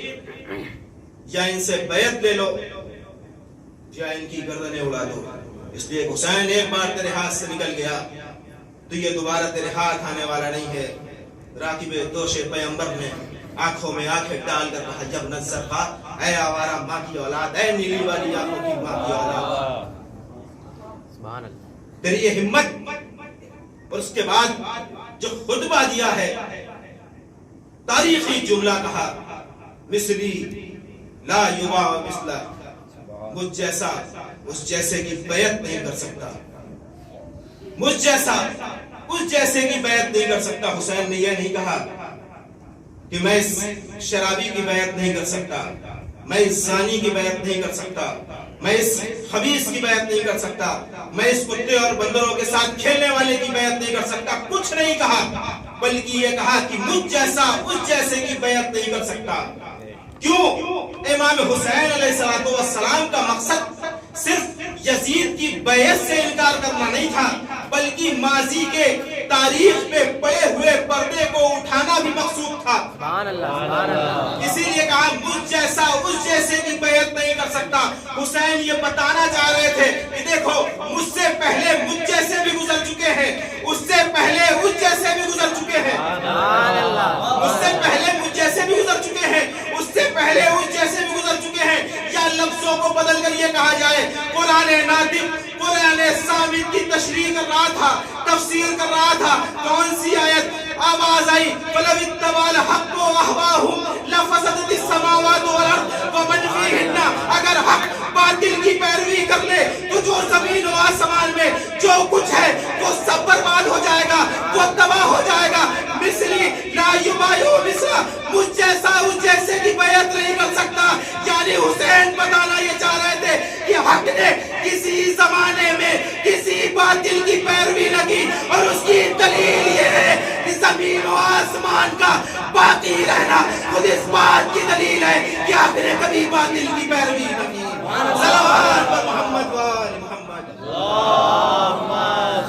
یا ان سے بیعت لے لو یا ان کی گردنیں اڑا دو. اس لیے حسین ایک بار تیرے ہاتھ سے نکل گیا تو یہ دوبارہ تیرے ہاتھ آنے والا نہیں ہے۔ راکب دوش پیغمبر نے آنکھوں میں آنکھیں ڈال کر کہا جب نظر خا اے آوارہ ماں کی اولاد، اے نیلی والی آنکھوں کی ماں کی اولاد، تیری یہ ہمت۔ اور اس کے بعد جو خطبہ دیا ہے، تاریخی جملہ کہا، مثلی لا یباع مثلا، مجھ جیسا اس جیسے کی بیعت نہیں کر سکتا، مجھ جیسا اس جیسے کی بیعت نہیں کر سکتا۔ حسین نے یہ نہیں کہا کہ میں اس شرابی کی بیعت نہیں کر سکتا، میں اس زانی کی بیعت نہیں کر سکتا، میں اس خبیث کی بیعت نہیں کر سکتا، میں اس کتے اور بندروں کے ساتھ کھیلنے والے کی بیعت نہیں کر سکتا، کچھ نہیں کہا، بلکہ یہ کہا کہ مجھ جیسا اس جیسے کی بیعت نہیں کر سکتا۔ کیوں؟ امام حسین علیہ السلام کا مقصد صرف یزید کی بیعت سے انکار کرنا نہیں تھا، بلکہ ماضی کے تاریخ پہ پڑے ہوئے پردے کو اٹھانا بھی مقصود تھا۔ اسی لیے کہا مجھ جیسا اس جیسے کی بیعت نہیں کر سکتا۔ حسین یہ بتانا چاہ رہے تھے کہ دیکھو مجھ سے پہلے مجھ جیسے بھی گزر چکے ہیں، اس سے پہلے اس جیسے بھی گزر چکے ہیں، اس سے پہلے مجھ جیسے بھی گزر چکے ہیں، اس سے پہلے اس جیسے بھی گزر چکے ہیں۔ یا لفظوں کو بدل کر یہ کہا جائے، قرآن ناطق قرآن ثابت کی تشریح کر رہا تھا، تفسیر کر رہا تھا۔ کون سی آیت آواز آئی؟ فَلَوِ اتَّبَعَ الْحَقُّ أَهْوَاءَهُمْ لَفَسَدَتِ السَّمَاوَاتُ وَالْأَرْضُ وَمَنْ فِيهِنَّ۔ اگر حق باطل کی پیروی کر لے تو جو زمین و آسمان میں جو کچھ ہے وہ سب برباد ہو جائے گا، وہ تباہ ہو جائے گا۔ مثلی لا یباع مثلا، مجھ جیسا اس جیسے کی بیعت نہیں کر سکتا۔ یعنی حسین بتانا یہ چاہ رہے تھے کہ حق نے کسی زمانے میں کسی باطل کی پیروی نہ کی، اور اس کی دلیل یہ ہے کہ زمین و آسمان کا باقی رہنا خود اس بات کی دلیل ہے کہ حق نے کبھی باطل کی پیروی نہ کی۔ صلوات پر محمد و آل محمد۔ اللہم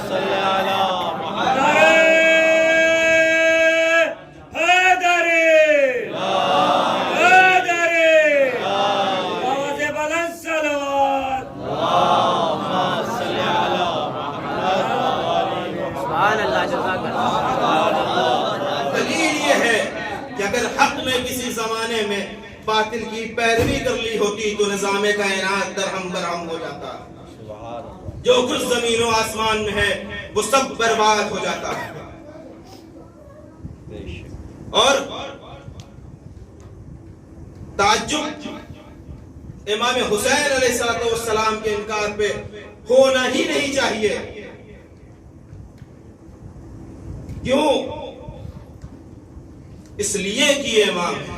صلی علی محمد۔ دلیل یہ ہے کہ اگر حق نے کسی زمانے میں باطل کی پیروی کر لی ہوتی تو نظام کائنات درہم برہم ہو جاتا، جو کچھ زمین و آسمان میں ہے وہ سب برباد ہو جاتا۔ اور تعجب امام حسین علیہ السلام کے انکار پہ ہونا ہی نہیں چاہیے۔ کیوں؟ اس لیے کہ یہ امام ہے۔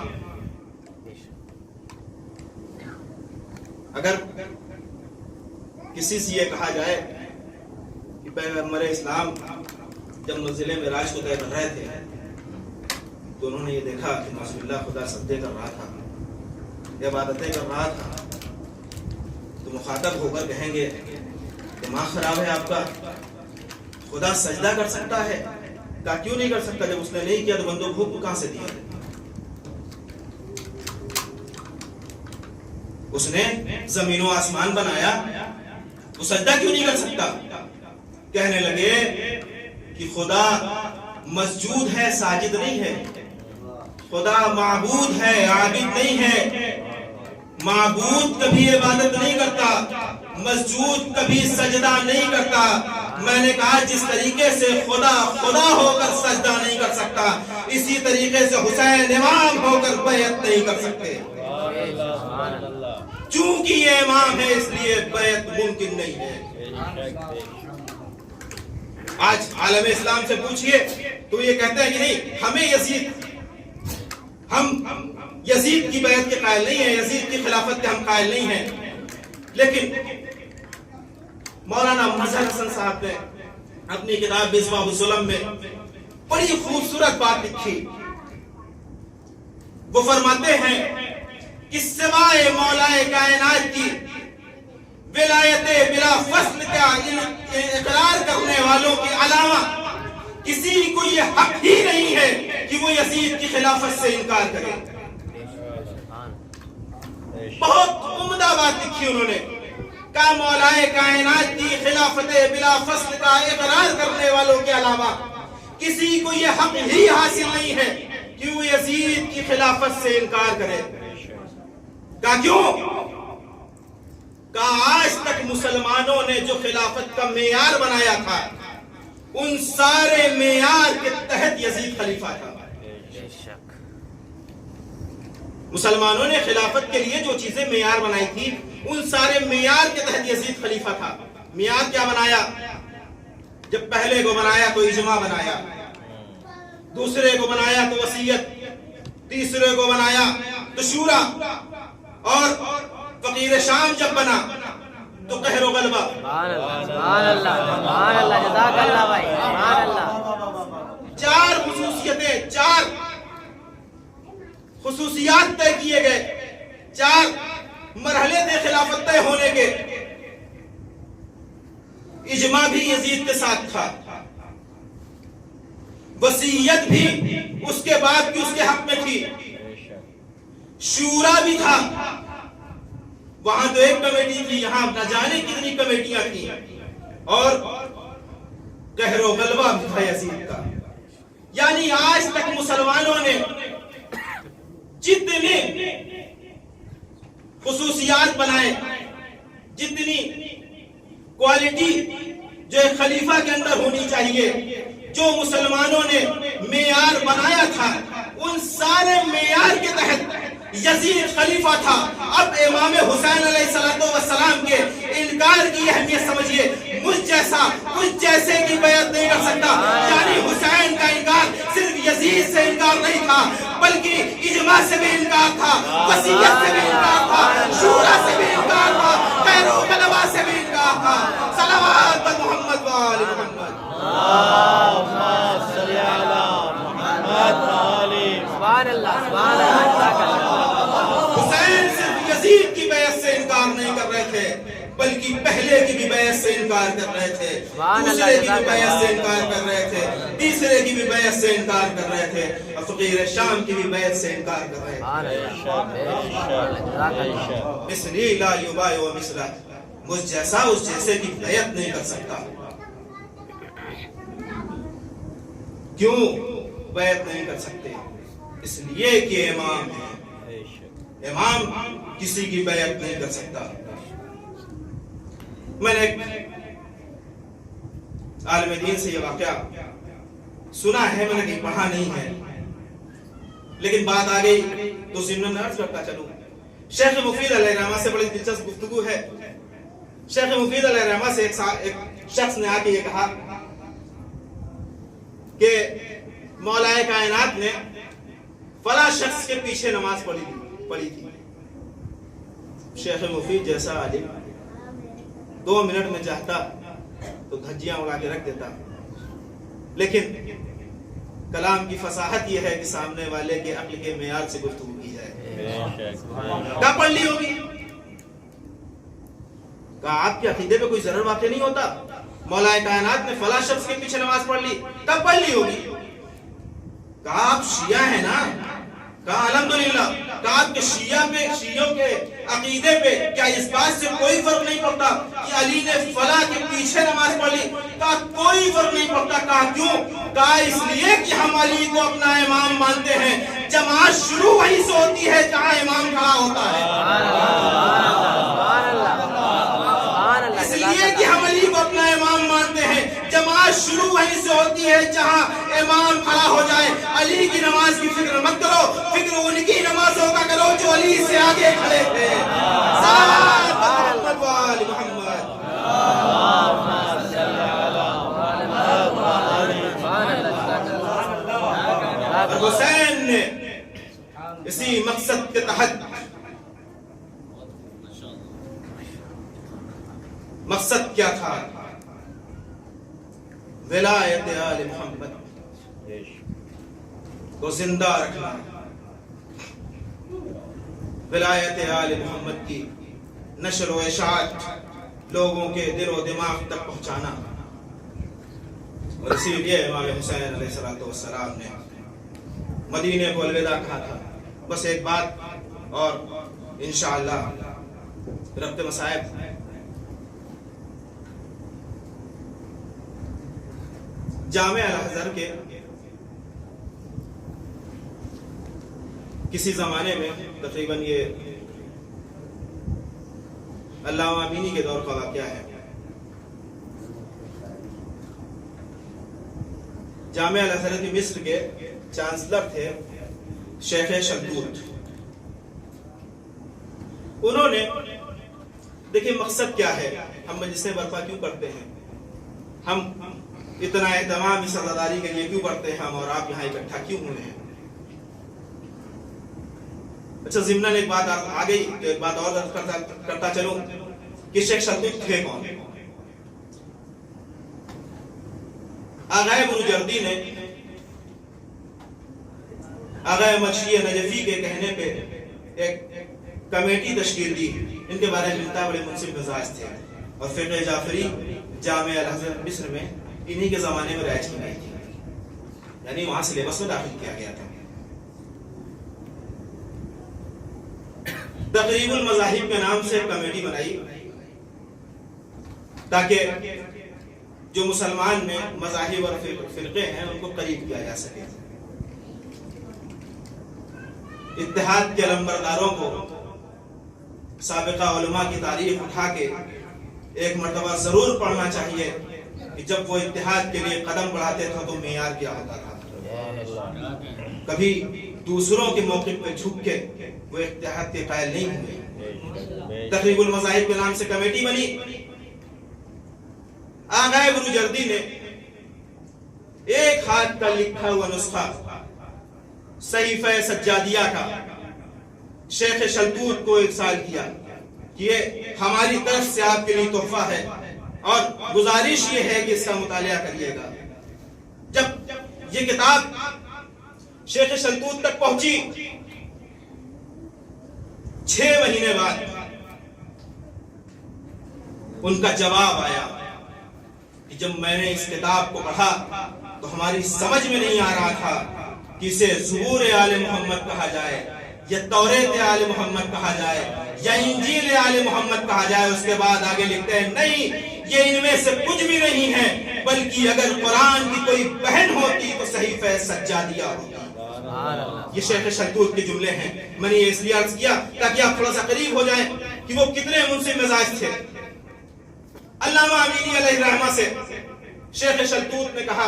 اگر کسی سے یہ کہا جائے کہ پیغمبر اسلام جب منزل معراج کو طے کر رہے تھے تو انہوں نے یہ دیکھا کہ معصوم اللہ خدا سجدے کر رہا تھا، عبادتیں کر رہا تھا، تو مخاطب ہو کر کہیں گے دماغ خراب ہے آپ کا، خدا سجدہ کر سکتا ہے؟ کہا کیوں نہیں کر سکتا؟ جب اس نے نہیں کیا تو بندوں کو حکم کہاں سے دیا؟ اس نے زمین و آسمان بنایا، وہ سجدہ کیوں نہیں کر سکتا؟ کہنے لگے کہ خدا مسجود ہے، ساجد نہیں ہے، خدا معبود ہے، عابد نہیں ہے۔ معبود کبھی عبادت نہیں کرتا، مسجود کبھی سجدہ نہیں کرتا۔ میں نے کہا جس طریقے سے خدا خدا ہو کر سجدہ نہیں کر سکتا، اسی طریقے سے حسین امام ہو کر بیعت نہیں کر سکتے۔ چونکہ یہ امام ہے اس لیے بیعت ممکن نہیں ہے۔ آج عالم اسلام سے پوچھئے تو یہ کہتے ہیں کہ نہیں، ہم یزید کی بیعت کے قائل نہیں ہیں، یزید کی خلافت کے ہم قائل نہیں ہیں۔ لیکن مولانا مظہر حسن صاحب نے اپنی کتاب مصباح الظلم میں بڑی خوبصورت بات لکھی۔ وہ فرماتے ہیں کہ سوائے مولا کائنات کی ولایت بلا فصل کا اقرار کرنے والوں کے علاوہ کسی کو یہ حق ہی نہیں ہے کہ وہ یزید کی خلافت سے انکار کرے۔ بہت عمدہ بات لکھی انہوں نے، کا مولائے کائنات کی خلافت بلا فصل کا اقرار کرنے والوں کے علاوہ کسی کو یہ حق ہی حاصل نہیں ہے کہ وہ یزید کی خلافت سے انکار کرے. کہا کیوں؟ کہا آج تک مسلمانوں نے جو خلافت کا معیار بنایا تھا ان سارے معیار کے تحت یزید خلیفہ تھا. مسلمانوں نے خلافت کے لیے جو چیزیں معیار بنائی تھی ان سارے معیار کے تحت یزید خلیفہ تھا. معیار کیا بنایا؟ جب پہلے کو بنایا تو اجماع بنایا، دوسرے کو بنایا تو وصیت، تیسرے کو بنایا تو شورا، اور فقیر شام جب بنا تو قہر و غلبہ. سبحان اللہ سبحان اللہ جزاک اللہ بھائی سبحان اللہ. چار خصوصیتیں، چار خصوصیات طے کیے گئے، چار مرحلے تھے خلافت طے ہونے کے. اجماع بھی یزید کے ساتھ تھا، وصیت بھی اس کے بعد کی اس کے حق میں تھی، شورا بھی تھا. وہاں تو ایک کمیٹی تھی، یہاں نہ جانے کتنی کمیٹیاں تھیں، اور قہر و غلبہ بھی تھا یزید کا. یعنی آج تک مسلمانوں نے جتنی خصوصیات بنائے، جتنی کوالٹی جو ایک خلیفہ کے اندر ہونی چاہیے، جو مسلمانوں نے معیار بنایا تھا ان سارے معیار کے تحت یزید خلیفہ تھا. اب امام حسین علیہ السلام کے انکار کی اہمیت سمجھیے. مجھ جیسے کی بیعت نہیں کر سکتا. یعنی حسین کا انکار صرف یزید سے انکار نہیں تھا بلکہ اجماع سے بھی انکار تھا، وصیت سے بھی انکار تھا، شورا سے بھی انکار تھا، خیر و غلبہ سے بھی انکار تھا. صلوات بر محمد و آل محمد. اللهم صل على محمد وآل سبحان اللہ سبحان اللہ. حسین صرف یزید کی بیعت سے انکار نہیں کر رہے تھے بلکہ پہلے کی بھی بیعت سے انکار کر رہے تھے، دوسرے کی بھی بیعت سے انکار کر رہے تھے، تیسرے کی بھی بیعت سے انکار کر رہے تھے، اور فقیر شام کی بھی بیعت سے انکار کر رہے تھے. اس لیے لا یبایع مثلہ، مجھ جیسا اس جیسے کی بیعت نہیں کر سکتا. کیوں بیعت نہیں کر سکتے؟ اس لیے کہ امام ہے. امام کسی کی بیعت نہیں کر سکتا. میں نے ایک عالم دین سے یہ واقعہ سنا ہے، میں نے کہیں پڑھا نہیں ہے، لیکن بات آ گئی تو ضمن عرض کرتا چلوں. شیخ مفید علیہ الرحمہ سے بڑی دلچسپ گفتگو ہے. شیخ مفید علیہ الرحمہ سے ایک شخص نے آ کے یہ کہا کہ مولائے کائنات نے فلاں شخص کے پیچھے نماز پڑھی تھی. شیخ مفید جیسا عالم 2 منٹ میں چاہتا تو دھجیاں اڑا کے رکھ دیتا، لیکن کلام کی فصاحت یہ ہے کہ سامنے والے کے عقل کے معیار سے گفتگو کی جائے. کیا پڑھ لی ہوگی؟ کہا آپ کے عقیدے پہ کوئی ضرر واقع نہیں ہوتا؟ مولائے کائنات نے فلاں شخص کے پیچھے نماز پڑھ لی، کب پڑھ لی ہوگی؟ کہا آپ شیعہ ہیں نا؟ کہا الحمدللہ. کہا آپ کے شیعوں کے عقیدے پہ کیا اس بات سے کوئی فرق نہیں پڑتا کہ علی نے فلاں کے پیچھے نماز پڑھ لی؟ کہا کوئی فرق نہیں پڑتا. کہا کیوں؟ کہا اس لیے کہ ہم علی کو اپنا امام مانتے ہیں. جماعت شروع وہیں سے ہوتی ہے جہاں امام کھڑا ہوتا ہے. اس لیے کہ ہم علی کو اپنا امام مانتے ہیں، جماعت شروع وہیں سے ہوتی ہے جہاں امام کھڑا ہو جائے. علی کی نماز کی فکر مت کرو، فکر ان کی نمازوں کا کرو جو علی سے آگے کھڑے تھے. صلوات محمد و آل محمد. حسین نے اسی مقصد کے تحت، مقصد کیا تھا؟ ولایت آل محمد کو زندہ رکھنا، ولایت آل محمد کی نشر و اشاعت لوگوں کے دل و دماغ تک پہنچانا. اور اسی لیے امام حسین علیہ السلام نے مدینے کو الوداع کہا تھا. بس ایک بات اور انشاءاللہ ربط مصائب جامع الازہر کے کسی زمانے میں تقریباً یہ علامہ امینی کے دور کا واقعہ ہے. جامع الازہر کی مصر کے چانسلر تھے شیخ شلتوت. انہوں نے دیکھیں مقصد کیا ہے, ہم مجلسیں برپا کیوں کرتے ہیں, ہم اتنا اہتمام اس عزاداری کے لیے کیوں کرتے ہیں, ہم اور آپ یہاں اکٹھا کیوں ہوئے ہیں. اچھا ضمناً ایک بات آ گئی, ایک بات اور کرتا چلوں کہ شیخ شلتوت تھے کون. آغائے بروجردی نے آغائے مچھی نجفی کے کہنے پہ ایک کمیٹی تشکیل دی. ان کے بارے میں ملتا بڑے منصف مزاج تھے, اور فقہ جعفری جامع الازہر مصر میں انہی کے زمانے میں رائج کی گئی تھی, یعنی وہاں سلیبس میں داخل کیا گیا تھا. تقریب المذاہب کے نام سے کمیٹی بنائی تاکہ جو مسلمان میں مذاہب اور فرقے ہیں ان کو قریب کیا جا سکے. اتحاد کے علمبرداروں کو سابقہ علماء کی تاریخ اٹھا کے ایک مرتبہ ضرور پڑھنا چاہیے کہ جب وہ اتحاد کے لیے قدم بڑھاتے تھے تو معیار کیا ہوتا تھا. کبھی دوسروں کے موقف پہ جھک کے وہ اتحاد کے قائل نہیں ہوئے. تقریب المذاہب کے نام سے کمیٹی بنی. آغائے بروجردی نے ایک ہاتھ کا لکھا ہوا نسخہ صحیفہ سجادیہ کا شیخ شلتوت کو ارسال کیا کہ یہ ہماری طرف سے آپ کے لیے تحفہ ہے اور گزارش یہ ہے کہ اس کا مطالعہ کریے گا. جب یہ کتاب شیخ شلتوت تک پہنچی 6 مہینے بعد ان کا جواب آیا کہ جب میں نے اس کتاب کو پڑھا تو ہماری سمجھ میں نہیں آ رہا تھا کہ اسے زبور آل محمد کہا جائے یا توریت آل محمد کہا جائے یا انجیل آل محمد کہا جائے. اس کے بعد آگے لکھتے ہیں نہیں, یہ ان میں سے کچھ بھی نہیں ہے, بلکہ اگر قرآن کی کوئی بہن ہوتی تو صحیفہ سجادیہ ہوتی. یہ شیخ شلتوت کے جملے ہیں. میں نے یہ اس لیے عرض کیا تاکہ آپ تھوڑا سا قریب ہو جائیں کہ وہ کتنے منصف مزاج تھے. علامہ امینی علیہ الرحمہ سے شیخ شلتوت نے کہا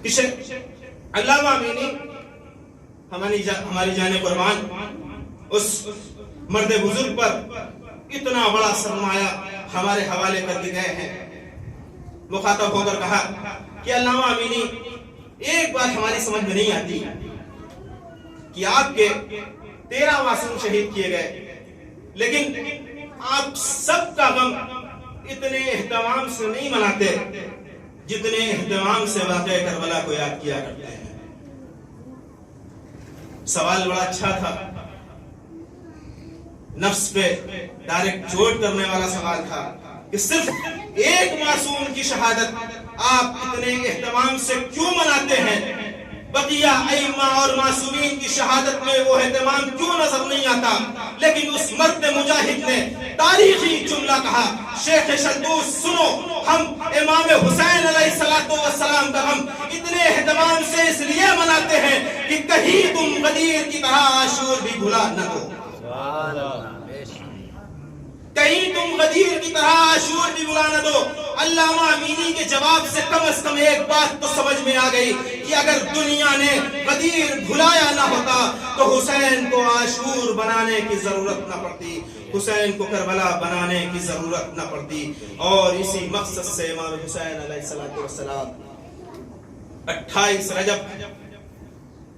کہ علامہ امینی ہماری جان قربان اس مرد بزرگ پر اتنا بڑا سرمایہ ہمارے حوالے کر کے گئے ہیں. مخاطب ہو کر کہا کہ علامہ امینی ایک بات ہماری سمجھ میں نہیں آتی کہ آپ کے 13 معصوم شہید کیے گئے, لیکن آپ سب کا غم اتنے اہتمام سے نہیں مناتے جتنے اہتمام سے واقعہ کربلا کو یاد کیا کرتے ہیں. سوال بڑا اچھا تھا, نفس پہ ڈائریکٹ چوٹ کرنے والا سوال تھا کہ صرف ایک معصوم کی شہادت آپ اتنے اہتمام سے کیوں مناتے ہیں, بقیہ ائمہ اور معصومین کی شہادت میں وہ اہتمام کیوں نظر نہیں آتا. لیکن اس مرد مجاہد نے تاریخی جملہ کہا, شیخ شلتوت سنو, ہم امام حسین علیہ السلام کا غم اتنے اہتمام سے اس لیے مناتے ہیں کہ کہیں تم غدیر کی طرح عاشور بھی بھلا نہ دو. کہیں تم غدیر کی طرح عاشور بھی بھلا نہ دو. علامہ امینی کے جواب سے کم از کم ایک بات تو سمجھ میں آ گئی کہ اگر دنیا نے غدیر بھلایا نہ ہوتا تو حسین کو عاشور بنانے کی ضرورت نہ پڑتی, حسین کو کربلا بنانے کی ضرورت نہ پڑتی. اور اسی مقصد سے امام حسین علیہ السلام 28 رجب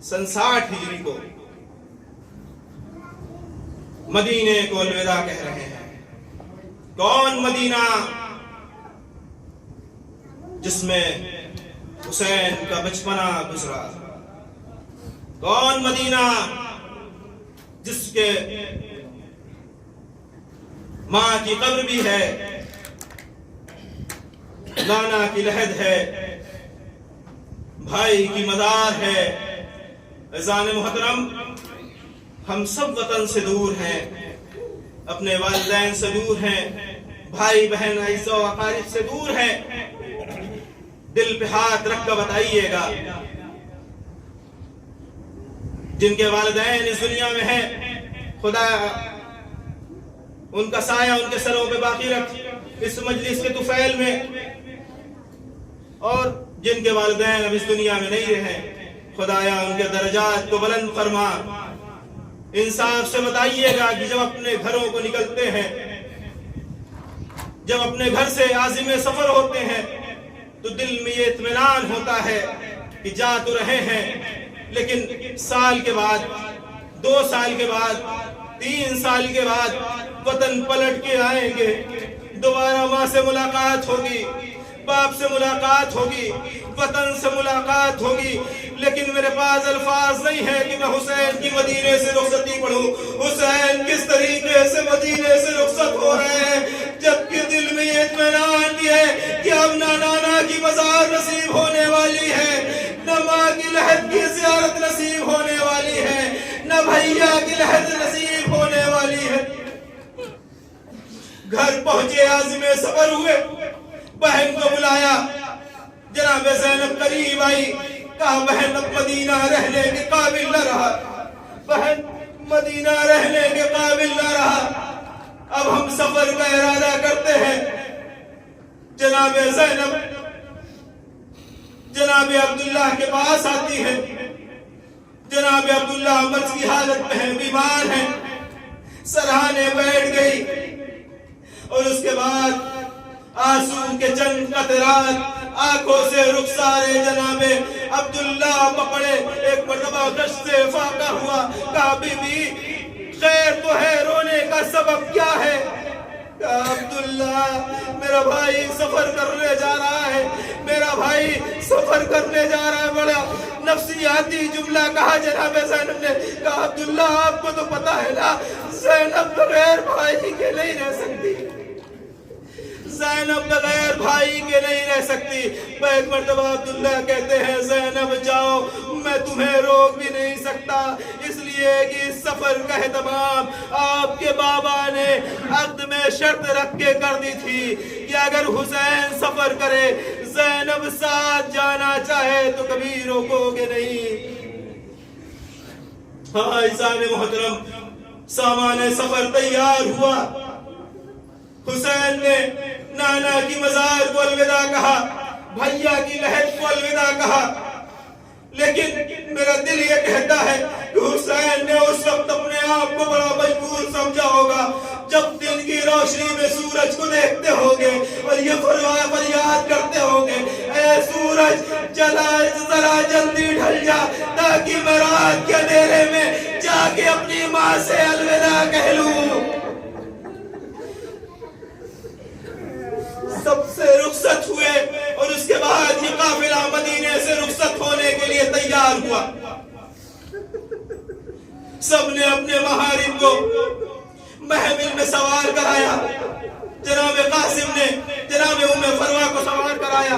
سن 60 ہجری کو مدینے کو الوداع کہہ رہے ہیں. کون مدینہ جس میں حسین کا بچپنا گزرا, کون مدینہ جس کے ماں کی قبر بھی ہے, نانا کی لحد ہے, بھائی کی مزار ہے. عزیزان محترم, ہم سب وطن سے دور ہیں, اپنے والدین سے دور ہیں, بھائی بہن عزیز و اقارب سے دور ہیں, دل پہ ہاتھ رکھ کر بتائیے گا جن کے والدین اس دنیا میں ہیں، خدا ان کا سایہ ان کے سروں پہ باقی رکھ اس مجلس کے طفیل میں، اور جن کے والدین اب اس دنیا میں نہیں رہے، خدایا ان کے درجات کو بلند فرما۔ انصاف سے بتائیے گا کہ جب اپنے گھروں کو نکلتے ہیں، جب اپنے گھر سے عازم سفر ہوتے ہیں تو دل میں یہ اطمینان ہوتا ہے کہ جا تو رہے ہیں، لیکن سال کے بعد، 2 سال کے بعد، 3 سال کے بعد وطن پلٹ کے آئیں گے، دوبارہ ماں سے ملاقات ہوگی، باپ سے ملاقات ہوگی، وطن سے ملاقات ہوگی، لیکن میرے پاس الفاظ نہیں ہے کہ میں حسین کی مدینے سے رخصتی پڑھوں۔ حسین کس طریقے سے مدینے سے رخصت ہو رہے ہیں، جبکہ دل میں یہ اطمینان بھی ہے کہ اب نہ نانا کی مزار نصیب ہونے والی ہے، نہ ماں کی لحد کی زیارت نصیب ہونے والی ہے، نہ بھیا کی لحد نصیب ہونے والی ہے۔ گھر پہنچے، عازم سفر ہوئے، بہن کو بلایا، جناب زینب قریب آئی، کہا بہن اب مدینہ رہنے کے قابل نہ رہا، بہن مدینہ رہنے کے قابل نہ رہا، اب ہم سفر کا ارادہ کرتے ہیں۔ جناب زینب جناب عبداللہ کے پاس آتی ہے، جناب عبداللہ مرض کی حالت میں ہیں، بیمار ہیں، سرہانے بیٹھ گئی، اور اس کے بعد آنسو کے چند قطرات آنکھوں سے رخسارے جناب عبداللہ پکڑے، ایک مرتبہ گشت سے فاقہ ہوا، کہا بی بی خیر تو ہے، رونے کا سبب کیا ہے؟ کہا عبداللہ میرا بھائی سفر کرنے جا رہا ہے، میرا بھائی سفر کرنے جا رہا ہے۔ بڑا نفسیاتی جملہ کہا جناب زینب نے، کہا عبداللہ آپ کو تو پتا ہے نا زینب بغیر بھائی کے نہیں رہ سکتی، زینب بغیر بھائی کے نہیں رہ سکتی۔ ایک مرتبہ عبداللہ کہتے ہیں زینب جاؤ، میں تمہیں روک بھی نہیں سکتا، اس لیے کہ اس سفر کا اہتمام آپ کے بابا نے عقد میں شرط رکھ کے کر دی تھی کہ اگر حسین سفر کرے، زینب ساتھ جانا چاہے تو کبھی روکو گے نہیں۔ ہاں عزیزان محترم، سامان سفر تیار ہوا، حسین نے نانا کی مزار کو الوداع کہا، بھیا کی لحد کو الوداع کہا، لیکن میرا دل یہ کہتا ہے کہ حسین نے اس وقت اپنے آپ کو بڑا مجبور سمجھا ہوگا جب دن کی روشنی میں سورج کو دیکھتے ہوگے اور یہ فریاد کرتے ہوگے، اے سورج چلا ذرا جلدی ڈھل جا تاکہ میں رات کے اندھیرے میں جا کے اپنی ماں سے الوداع کہہ لوں۔ سب سے رخصت ہوئے اور اس کے بعد یہ قافلہ مدینے سے رخصت ہونے کے لیے تیار ہوا۔ سب نے اپنے محارم کو محمل میں سوار کرایا، جناب قاسم نے جناب ام فروا کو سوار کرایا،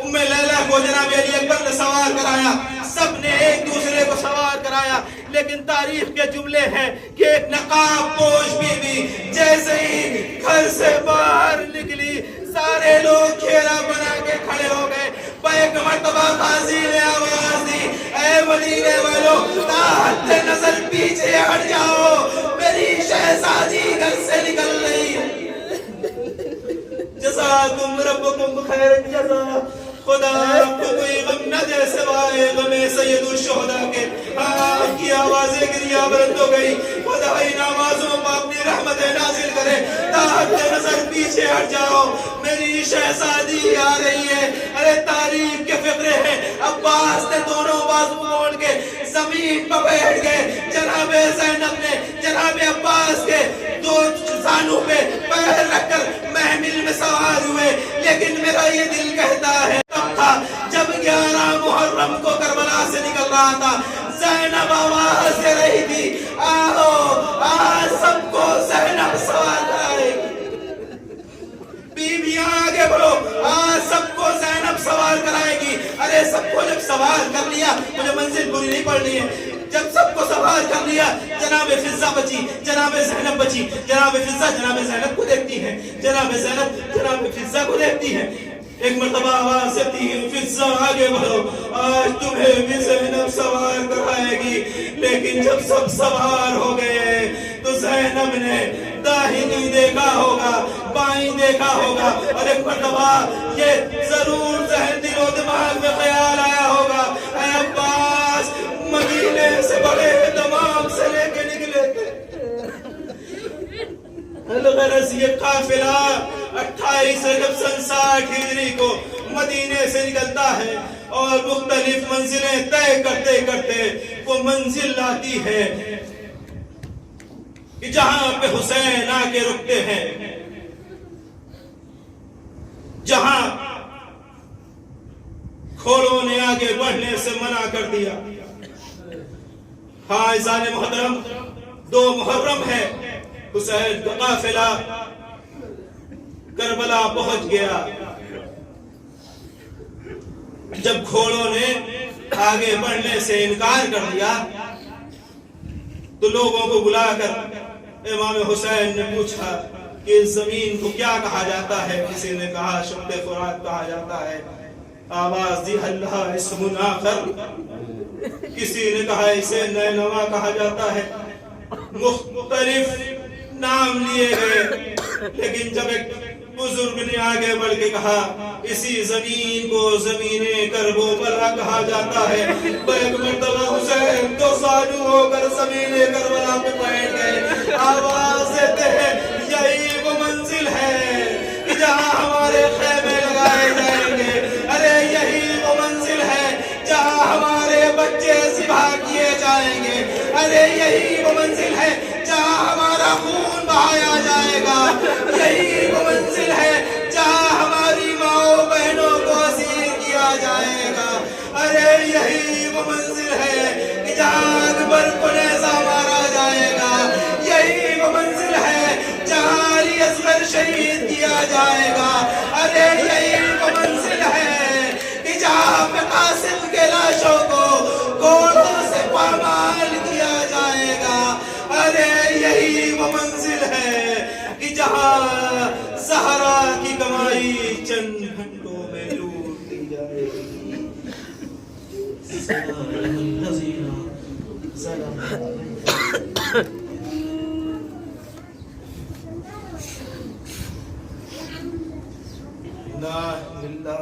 ام لیلہ کو جناب علی اکبر نے سوار کرایا، سب نے ایک دوسرے کو سوار کرایا، لیکن تاریخ کے جملے ہیں کہ ایک نقاب پوش بی بی جیسے ہی گھر سے باہر نکلی، سارے لوگ گھیرا بنا کے کھڑے ہو گئے۔ ایک مرتبہ قاضی نے آواز دی، اے مدینے والوں تحت نظر پیچھے ہٹ جاؤ، میری شہزادی گھر سے نکل رہی ہے۔ جزاکم ربکم خیر الجزا، خدا آپ کو کوئی غم نہ دے سوائے غم سید الشہداء کے۔ آپ کی آوازیں گریہ بلند ہو گئی، خدا ان آوازوں پر اپنی رحمتیں نازل کرے۔ تحت نظر پیچھے ہٹ جاؤ، میری شہزادی آ رہی ہے۔ ارے تاریخ کے فقرے ہیں، عباس نے دونوں بازو موڑ کے زمین پر بیٹھ گئے، جناب زینب نے جناب عباس کے دو زانوں پہ پیر رکھ کر محمل میں سوار ہوئے، لیکن میرا یہ دل کہتا ہے جب 11 محرم کو کربلا سے نکل رہا تھا، زینب آواز دے رہی تھی، آؤ آج سب کو زینب سوار کرائے گی، بیویاں آگے بڑھو، آج سب کو زینب سوار کرائے گی۔ ارے سب کو جب سوار کر لیا، مجھے منزل پوری نہیں پڑھنی ہے، جب سب کو سوار کر لیا، جناب فضہ بچی، جناب زینب بچی، جناب فضہ جناب زینب کو دیکھتی ہے، جناب زینب جناب فضہ کو دیکھتی ہے۔ ایک مرتبہ آواز سے تین فضا آگے بڑھو، آج تمہیں بھی زینب سوار کرائے گی۔ لیکن جب سب سوار ہو گئے تو زینب نے داہنی دیکھا ہوگا، بائیں دیکھا ہوگا، اور ایک مرتبہ یہ ضرور ذہن دل و دماغ میں خیال آیا ہوگا، اے عباس مدینے سے بڑے تمام سے لے کے نکلے تھے۔ الغرض یہ قافلہ 28 رجب سن 60 ہجری کو مدینے سے نکلتا ہے اور مختلف منزلیں طے کرتے کرتے وہ منزل آتی ہے کہ جہاں پہ حسین آ کے رکتے ہیں، جہاں کھوڑوں نے آگے بڑھنے سے منع کر دیا۔ ہاں عزیزان محترم، 2 محرم ہے، حسین کا قافلہ کربلا پہنچ گیا۔ جب گھوڑوں نے آگے بڑھنے سے انکار کر دیا تو لوگوں کو بلا کر امام حسین نے پوچھا کہ اس زمین کو کیا کہا جاتا ہے؟ کسی نے کہا شمت فرات کہا جاتا ہے، آواز دی اللہ اسم آخر، کسی نے کہا اسے نینوا کہا جاتا ہے، مختلف نام لیے گئے۔ لیکن جب ایک بزرگ نے آگے بڑھ کے کہا اسی زمین کو زمین کربلا کہا جاتا ہے، ایک مرتبہ حسین تو سالو ہو کر زمین کربلا پہ بیٹھ گئے، آواز دیتے ہیں یہی وہ منزل ہے کہ جہاں ہمارے خیمے لگائے جائیں گے، ارے یہی وہ منزل ہے جہاں ہمارے بچے ذبح کیے جائیں گے، ارے یہی وہ منزل ہے جہاں ہمارا خون بہایا جائے گا، یہی وہ منزل ہے جہاں ہماری ماں بہنوں کو اسیر کیا جائے گا، ارے یہی وہ منزل ہے کہ جہاں اکبر کو نیزہ مارا جائے گا، یہی وہ منزل ہے جہاں علی اصغر شہید کیا جائے گا، ارے یہی وہ منزل ہے کہ جہاں پہ قاسم کے لاشوں کو گھوڑوں سے پامال کیا جائے گا، ارے یہی وہ منزل ہے کہ جہاں زہرا کی کمائی چند گھنٹوں میں لوٹ لی جائے گی۔ لا للہ